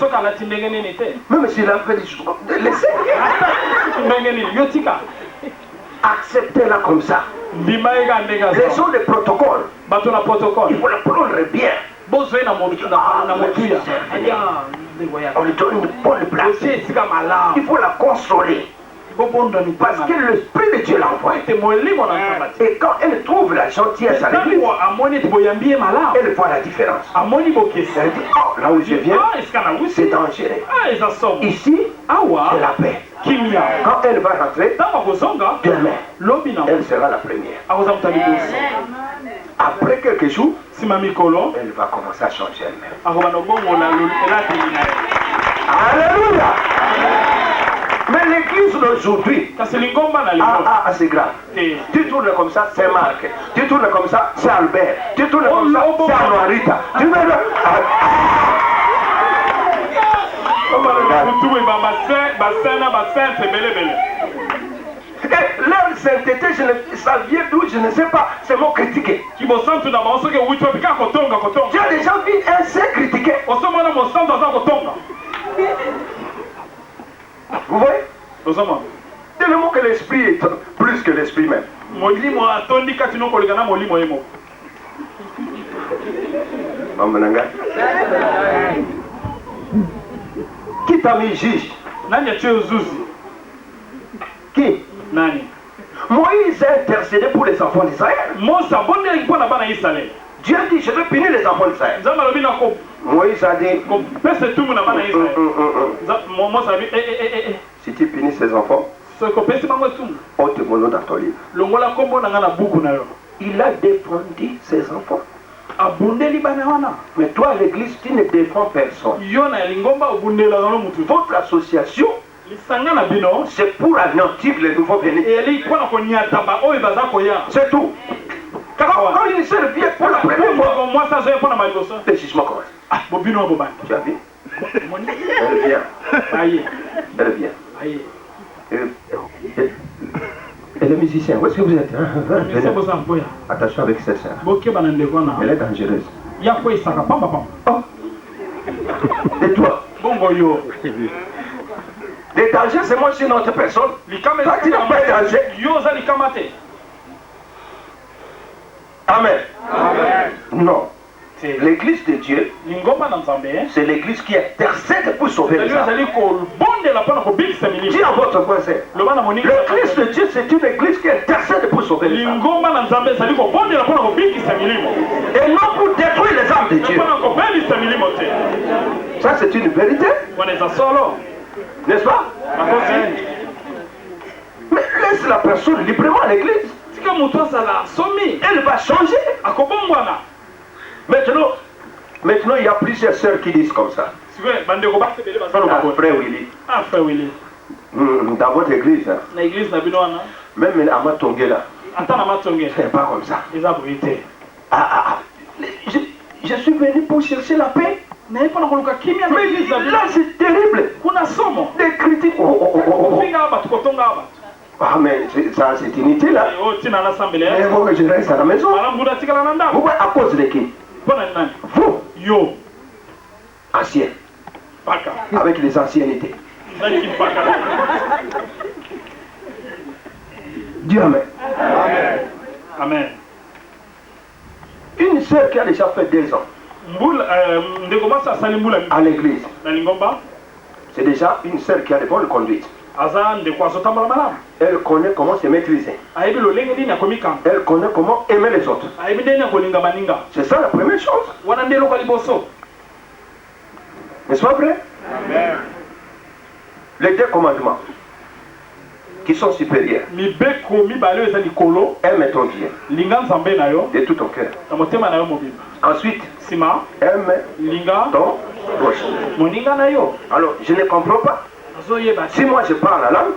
A: Même s'il a fait des choses, laissez. Acceptez-la comme ça. Les gens de protocole, il faut la prendre bien. On lui donne une bonne place. Il faut la consoler. Parce que l'Esprit de Dieu l'envoie. Et quand elle trouve la gentillesse à l'église, elle voit la différence. Elle dit, oh, là où je viens, c'est dangereux. Ici, c'est la paix. Quand elle va rentrer, demain, elle sera la première. Après quelques jours, elle va commencer à changer elle-même. Alléluia. Mais l'église d'aujourd'hui, c'est grave. Tu tournes comme ça, c'est Marc. Tu tournes comme ça, c'est Albert. Tu tournes comme ça, c'est Anuarita. Tu veux leur sainteté, ça vient d'où, je ne sais pas, c'est mon critiqué. J'ai déjà vu un saint critiqué. Vous voyez? Tellement que l'esprit est plus que l'esprit même. Qui t'a mis juge? Qui? Moïse a intercédé pour les enfants d'Israël. Dieu a dit, je vais punir les enfants d'Israël. Moïse a dit, si tu punis ces enfants, ôte mon nom dans ton livre. Il a défendu ses enfants. Mais toi, l'église, tu ne défends personne. Votre association, c'est pour anéantir les nouveaux venus. C'est tout. Quand il se revient pour la première fois, le jugement commence. Tu as vu? Elle vient. Elle vient. Et le musicien, où est-ce que vous êtes? Attention avec cette sœur. Elle est dangereuse. Oh. Et toi? Les dangers, c'est moi, je suis une autre personne. Toi, tu n'as pas de danger. Amen. Non. L'église de Dieu, c'est l'église qui intercède pour sauver les âmes. Dis à votre voisin, l'église de Dieu, c'est une église qui intercède pour sauver les âmes. Et non pour détruire les âmes de Dieu. Ça, c'est une vérité. N'est-ce pas? Mais laisse la personne librement à l'église. Elle va changer. Maintenant, il y a plusieurs sœurs qui disent comme ça. Frère Willy. Dans votre église, même à Matongé là, c'est pas comme ça. Je suis venu pour chercher la paix. Mais là, c'est terrible. Des critiques. Ah, mais ça, c'est inutile là. Mais il faut que je reste à la maison. Vous voyez, à cause de qui? Vous, anciens, avec les anciennetés. Dis Amen.
B: Amen.
A: Une sœur qui a déjà fait 2 ans à l'église, c'est déjà une sœur qui a de bonnes conduites. Elle connaît comment se maîtriser. Elle connaît comment aimer les autres. C'est ça la première chose. N'est-ce pas vrai?
B: Amen.
A: Les 2 commandements qui sont supérieurs. Aime ton Dieu de tout ton cœur. Ensuite, aime ton prochain. Alors, je ne comprends pas. Si moi je parle la langue,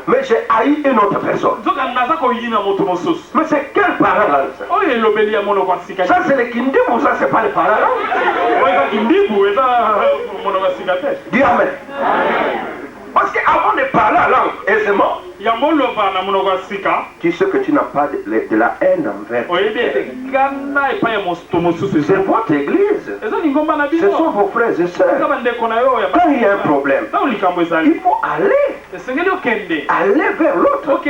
A: mais j'ai haï une autre personne. Mais c'est quelle parole là? Ça c'est le Kindibu ou ça c'est pas le parole? Dis Amen. Parce qu'avant de parler la langue aisément, tu sais que tu n'as pas de la haine envers. C'est votre église. Ce sont vos frères et sœurs. Quand il y a un problème, il faut aller vers l'autre.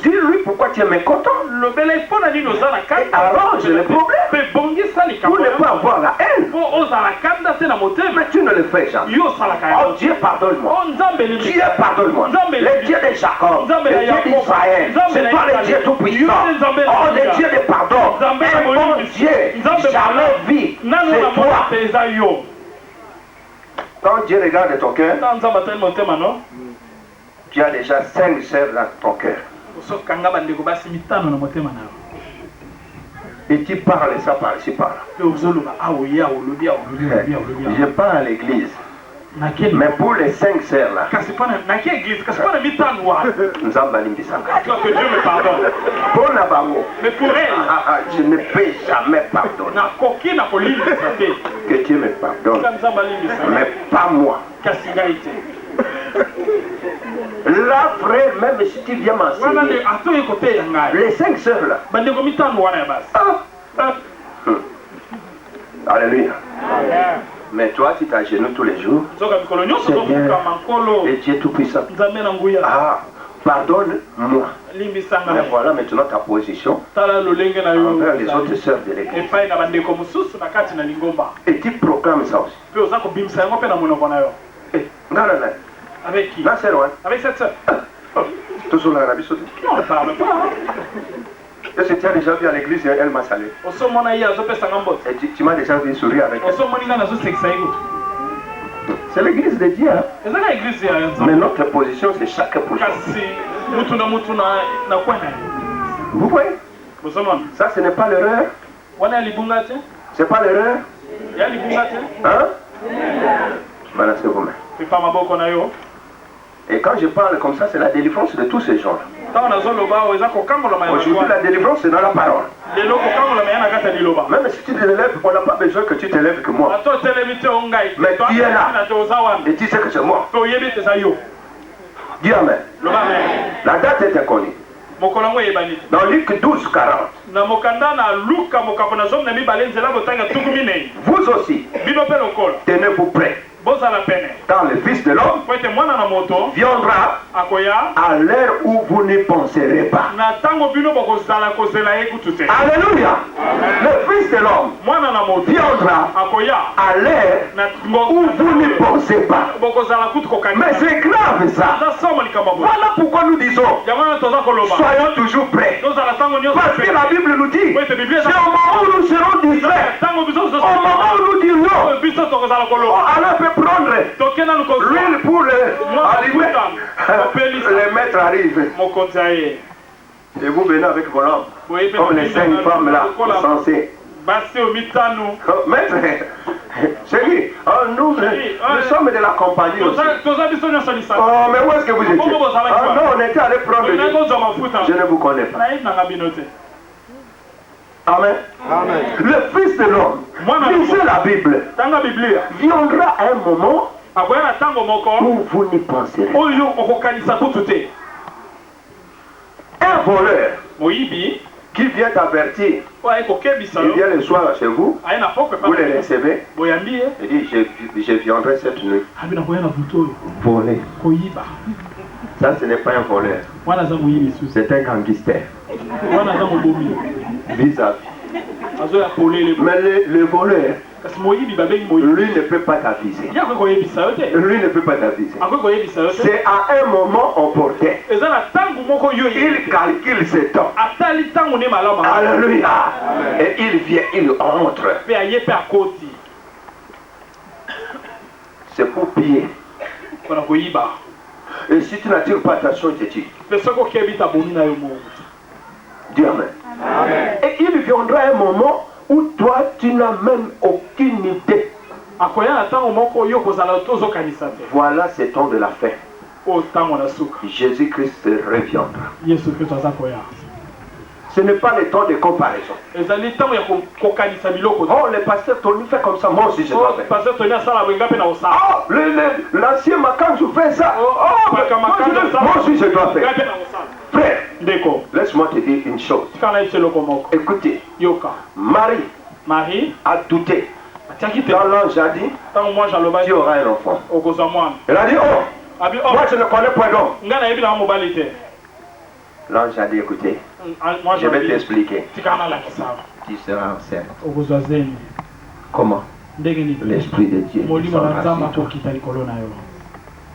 A: Dis-lui pourquoi tu es mécontent. Et arrange le problème pour ne pas avoir la haine. Mais tu ne le fais jamais. Oh Dieu, pardonne-moi. Dieu, pardonne-moi. Le Dieu de Jacob, le Dieu d'Israël, c'est toi le Dieu tout-puissant. Oh, le Dieu de pardon. Un bon Dieu, jamais vu. C'est toi. Quand Dieu regarde ton cœur, tu as déjà 5 sœurs dans ton cœur. Et tu parles ça par-ci par-là. Je parle à l'église. Mais pour les 5 sœurs là,
B: que Dieu me pardonne. Mais pour elle,
A: je ne peux jamais pardonner. Que Dieu me pardonne. Mais pas moi. Là, frère, même si tu viens m'enseigner, les 5 sœurs là. Alléluia. Mais toi, tu t'agenouilles tous les jours. Et Dieu tout-puissant. Ah, pardonne-moi. Mais voilà maintenant ta position envers les autres sœurs de l'église. Et tu proclames ça aussi. Non.
B: Avec qui? Avec cette sœur.
A: Toujours là,
B: Non, ne parle pas.
A: Est-ce que tu as déjà vu à l'église, elle m'a salué. Et tu m'as déjà vu sourire avec elle. C'est l'église de Dieu. Hein? Mais notre position, c'est chacun pour soi. Vous voyez? Ça, ce n'est pas l'erreur. C'est pas l'erreur. Hein? Voilà, c'est vous-même. Et quand je parle comme ça, c'est la délivrance de tous ces gens. Aujourd'hui, la délivrance, c'est dans la parole. Même si tu te lèves, on n'a pas besoin que tu te lèves que moi. Mais tu es là. Et tu sais que c'est moi. Dis Amen. La date est inconnue. Dans Luc 12, 40. Vous aussi, tenez-vous prêts. Car le Fils de l'homme viendra à l'heure où vous ne penserez pas. Alléluia. Le Fils de l'homme viendra à l'heure où vous ne pensez pas. Mais c'est grave ça. Voilà pourquoi nous disons, soyons toujours prêts. Parce que la Bible nous dit, c'est au moment où nous serons distraits, au moment où nous dirons, alors prendre l'huile pour allumer. Les maîtres arrivent. Et vous venez avec vos lampes. Comme les 5 femmes là, censées. Maître, chérie, nous sommes de la compagnie aussi. Oh, mais où est-ce que vous étiez? Non, on était allé prendre l'huile. Je ne vous connais pas. Amen. Amen. Le Fils de l'homme, lisez la Bible, viendra un moment où vous n'y penserez. Un voleur qui vient t'avertir, il vient le soir chez vous, vous le recevez, il dit je viendrai cette nuit voler. Ça, ce n'est pas un voleur, c'est un gangster. Vis-à-vis. Mais le voleur, lui ne peut pas t'aviser. Lui ne peut pas t'aviser. C'est à un moment opportun. Il calcule ses temps. Alléluia. Et il vient, il entre. C'est pour piller. Et si tu n'attires pas attention, je te tue. Dis Amen. Amen. Et il viendra un moment où toi tu n'as même aucune idée. Voilà ce temps de la fin. Jésus-Christ reviendra. Ce n'est pas le temps de comparaison. Oh, le pasteur Tony fait comme ça, moi aussi je dois faire. Oh, l'ancien Macan, je fais ça. Oh, moi aussi je dois faire. Frère, laisse-moi te dire une chose. Écoutez, Marie a douté. Quand l'ange a dit, tu auras un enfant. Elle a dit, oh, moi je ne connais pas d'homme. L'ange a dit, écoutez, je vais t'expliquer. Tu seras enceinte. Comment? L'Esprit de Dieu.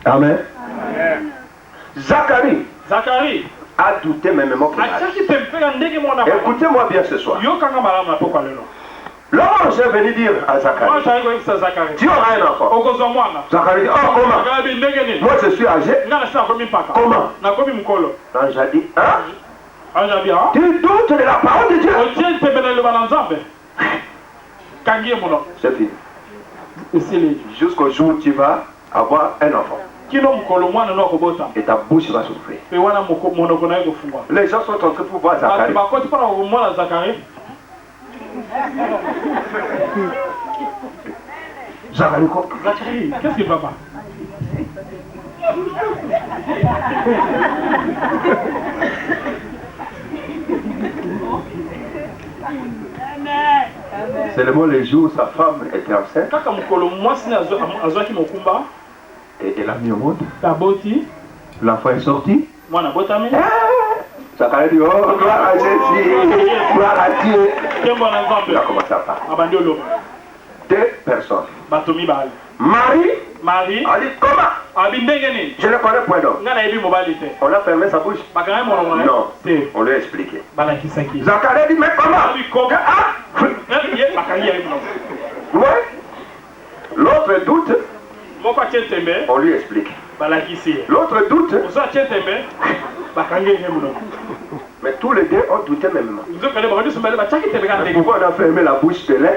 A: Amen. Zacharie a douté même mon frère. Écoutez-moi bien ce soir. L'ange est venu dire à Zacharie, tu auras un enfant. Zacharie dit, oh comment? Moi je suis âgé. Comment? L'ange a dit, hein? Tu doutes de la parole de Dieu? C'est fini. Jusqu'au jour où tu vas avoir un enfant. Et ta bouche va souffrir. Les gens sont en train de voir Zacharie. Zacharie quoi?
B: Qu'est-ce que papa?
A: Seulement le jour où sa femme était enceinte. Et elle a mis au monde. L'enfant est sorti. Zacharie dit, oh, gloire à Jésus, gloire à Dieu. Il a commencé à parler. 2 personnes. Marie a dit, comment? Je ne connais point d'homme. On a fermé sa bouche. Non, on lui a expliqué. Zacharie dit, mais comment? Ouais. L'autre doute. On lui explique. L'autre doute. Mais tous les deux ont douté même. Pourquoi on a fermé la bouche de l'un?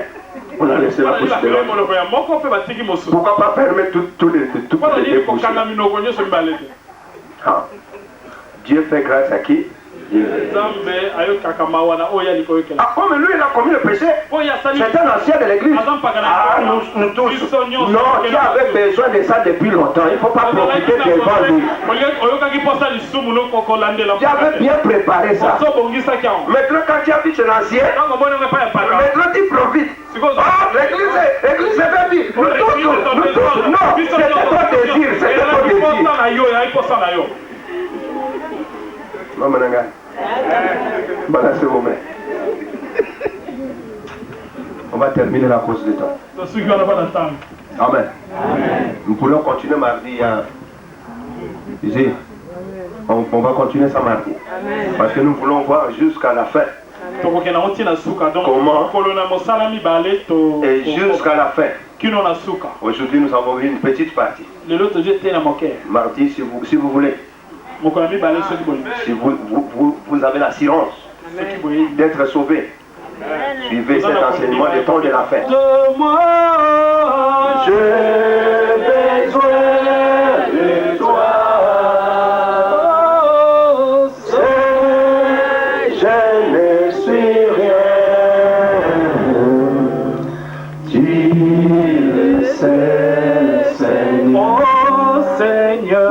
A: On a laissé la bouche de l'autre. Pourquoi pas fermer tous les deux bouches? Dieu fait grâce à qui? Ah, comme lui, il a commis le péché. C'est un ancien de l'église. Ah, nous tous. Non, tu avais besoin de ça depuis longtemps. Il ne faut pas profiter devant lui. Tu avais bien préparé ça. Maintenant, quand tu as vu c'est l'ancien, maintenant tu profites. Ah, l'église est belle. Nous tous. Non, c'était ton désir. C'était ton désir. Maman Nanga. Balancez vos mains. On va terminer la cause de temps. Amen. Nous pourrons continuer mardi. On va continuer ça mardi. Parce que nous voulons voir jusqu'à la fin. Comment et jusqu'à la fin. Aujourd'hui nous avons vu une petite partie. Mardi si vous voulez. Si vous avez l'assurance d'être sauvé, suivez cet enseignement des temps de la fin. De moi, j'ai besoin de toi. Je ne suis rien. Tu le sais, Seigneur. Oh Seigneur.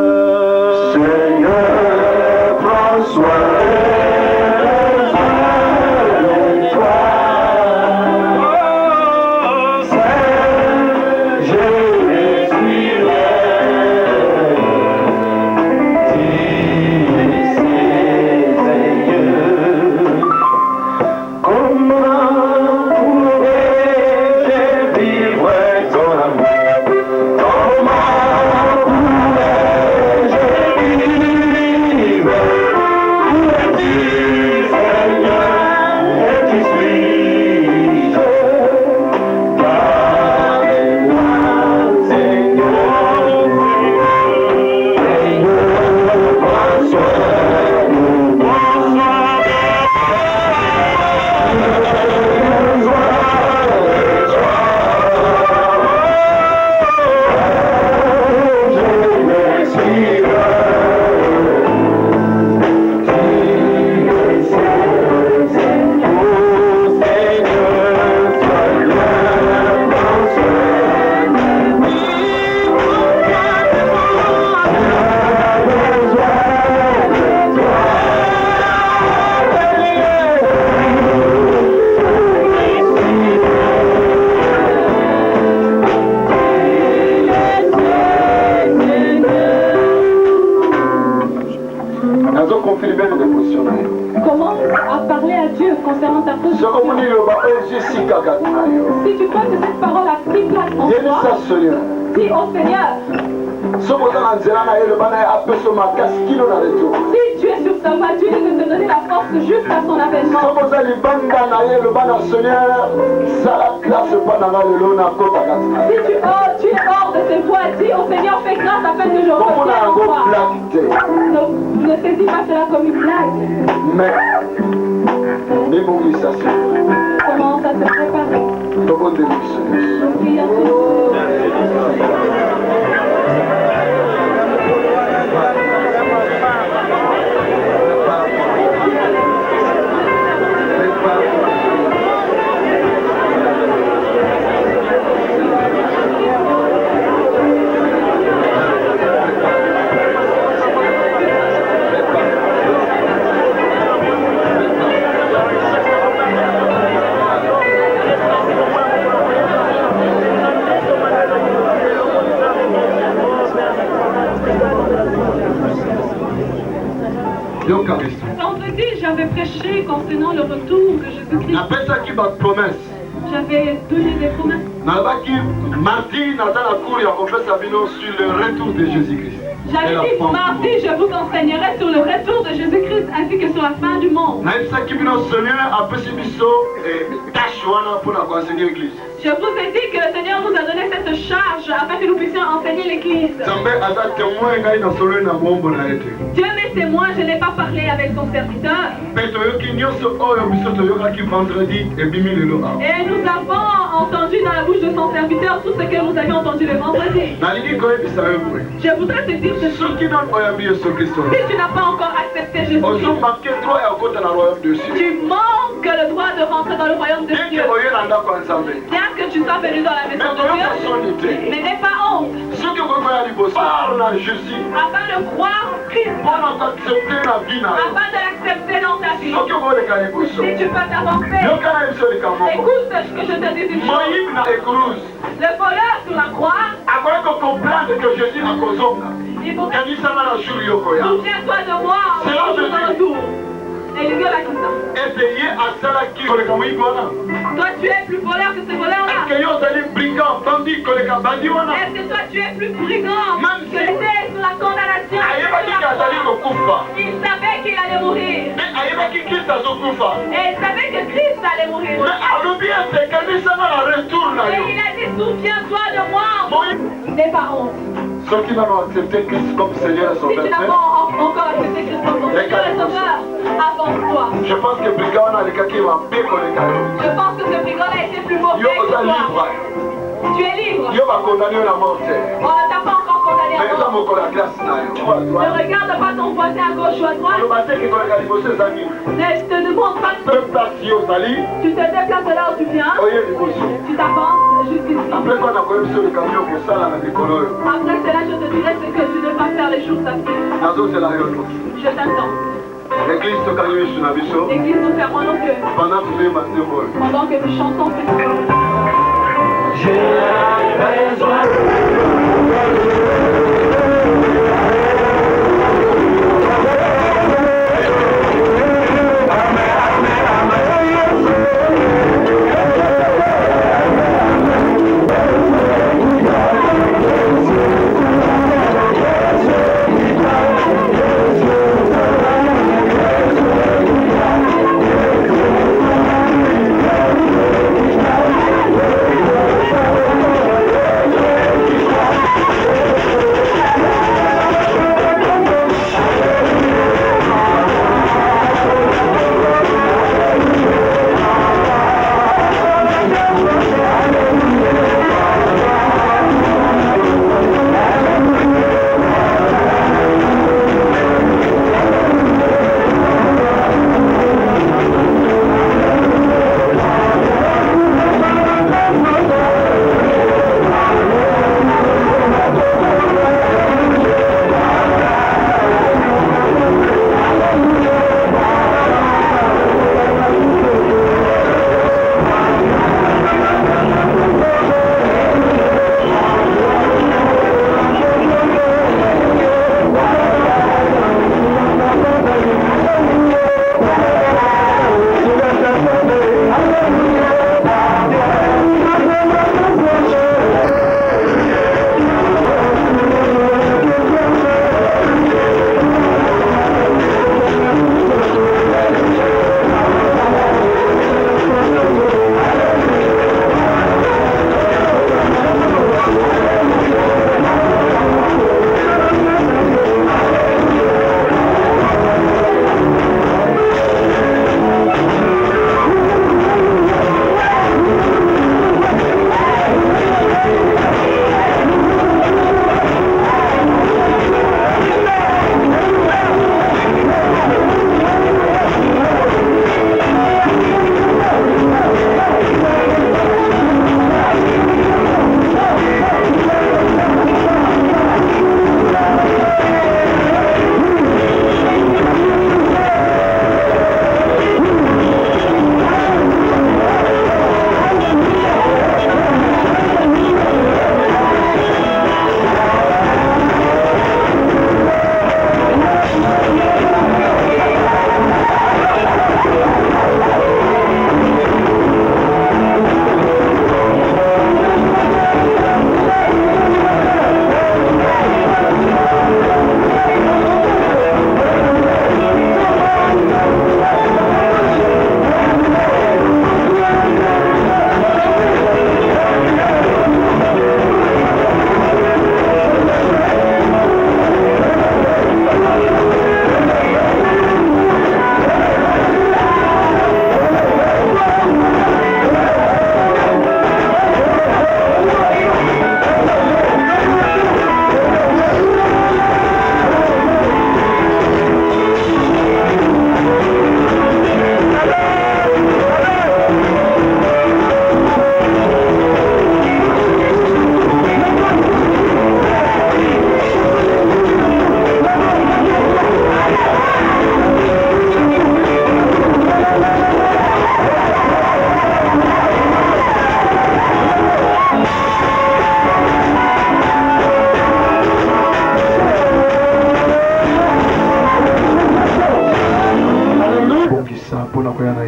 A: Seigneur, prends soin de toi.
C: Commence à parler à Dieu concernant ta position. Si tu penses que cette parole a pris place en toi, dis au Seigneur. Si tu es sur sa voie, Dieu veut te donner la force jusqu'à son avènement. Si tu es hors de ses voies, dis au Seigneur, fais grâce afin que je revienne en toi. Ne saisis pas cela comme une blague.
A: Mais,
C: commence à se préparer. Vendredi, j'avais prêché concernant le retour de Jésus-Christ. J'avais donné des promesses. J'avais dit mardi, je vous enseignerai sur le retour de Jésus-Christ ainsi que sur la fin du monde. Je vous ai dit que le Seigneur nous a donné cette charge afin que nous puissions enseigner l'Église. Dieu m'est témoin, je n'ai pas parlé avec son serviteur. Et nous avons entendu dans la bouche de son serviteur tout ce que nous avions entendu le vendredi. Je voudrais te dire ceci. Si tu n'as pas encore accepté Jésus, tu manques le droit de rentrer dans le royaume de Dieu. Bien que tu sois venu dans la maison de Dieu, mais n'aie pas honte. Afin de croire en Christ, afin de l'accepter dans ta vie. Si tu peux t'avancer, écoute ce que je te dis une chose. Le voleur sur la croix, il faut que souviens-toi de moi en retour. Et le gars là qui ça. Toi tu es plus voleur que ce voleur-là. Est-ce que toi tu es plus brigand que était sous la condamnation? Il savait qu'il allait mourir. Et il savait que Christ allait mourir. Et il a dit souviens-toi de moi. N'aie pas honte.
A: Ceux qui n'ont accepté Christ comme Seigneur et Sauveur,
C: si tu n'as pas encore accepté Christ comme ton Seigneur et Sauveur, avance-toi.
A: Je pense que Brigand a été plus mauvais que toi.
C: Tu es libre.
A: Dieu m'a condamné à la mort.
C: On ne t'a pas encore condamné à mort. Ne regarde pas ton voisin à gauche ou à droite. Ne te demande pas de... Tu te déplaces là où tu viens. Tu t'avances jusqu'ici. Après cela, je te dirai ce que tu devras faire les jours à venir. Je t'attends. L'église nous fermons nos yeux. Pendant que nous chantons. J'ai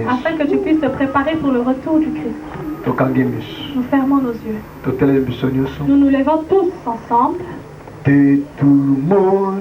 C: afin que tu puisses te préparer pour le retour du Christ. Nous fermons nos yeux. Nous nous levons tous ensemble.
D: De tout mon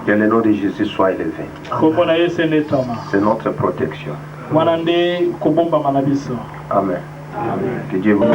A: Que le nom de Jésus soit élevé. C'est notre protection. Amen. Que Dieu vous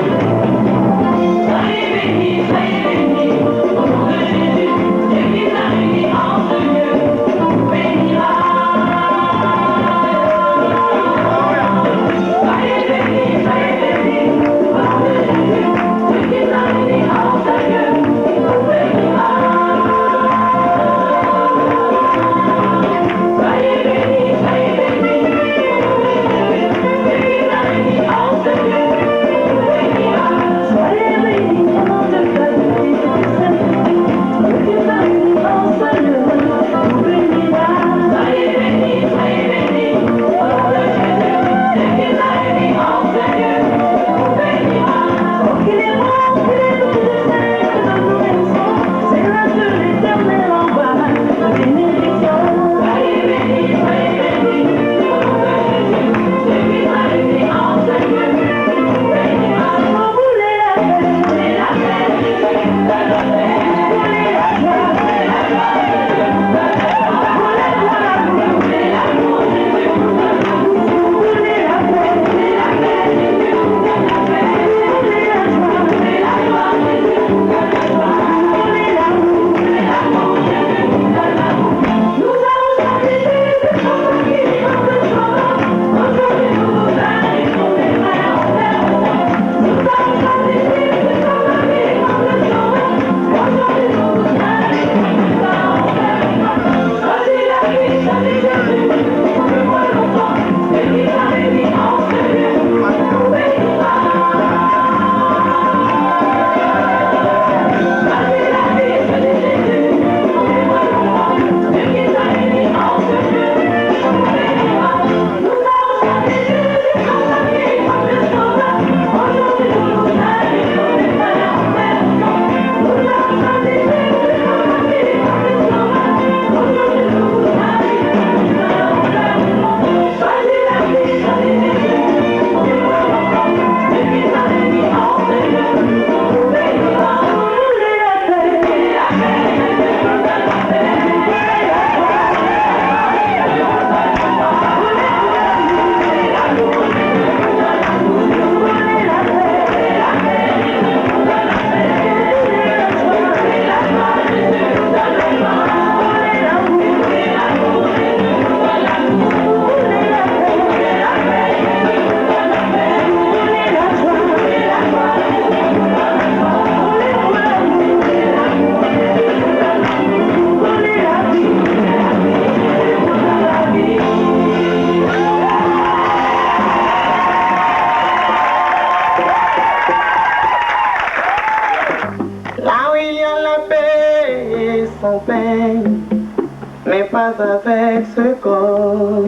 E: mais pas avec ce corps.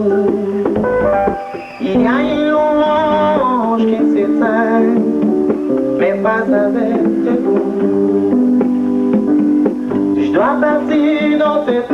E: Il y a une louange ange qui s'éteint, mais pas avec vous. Je dois partir dans cette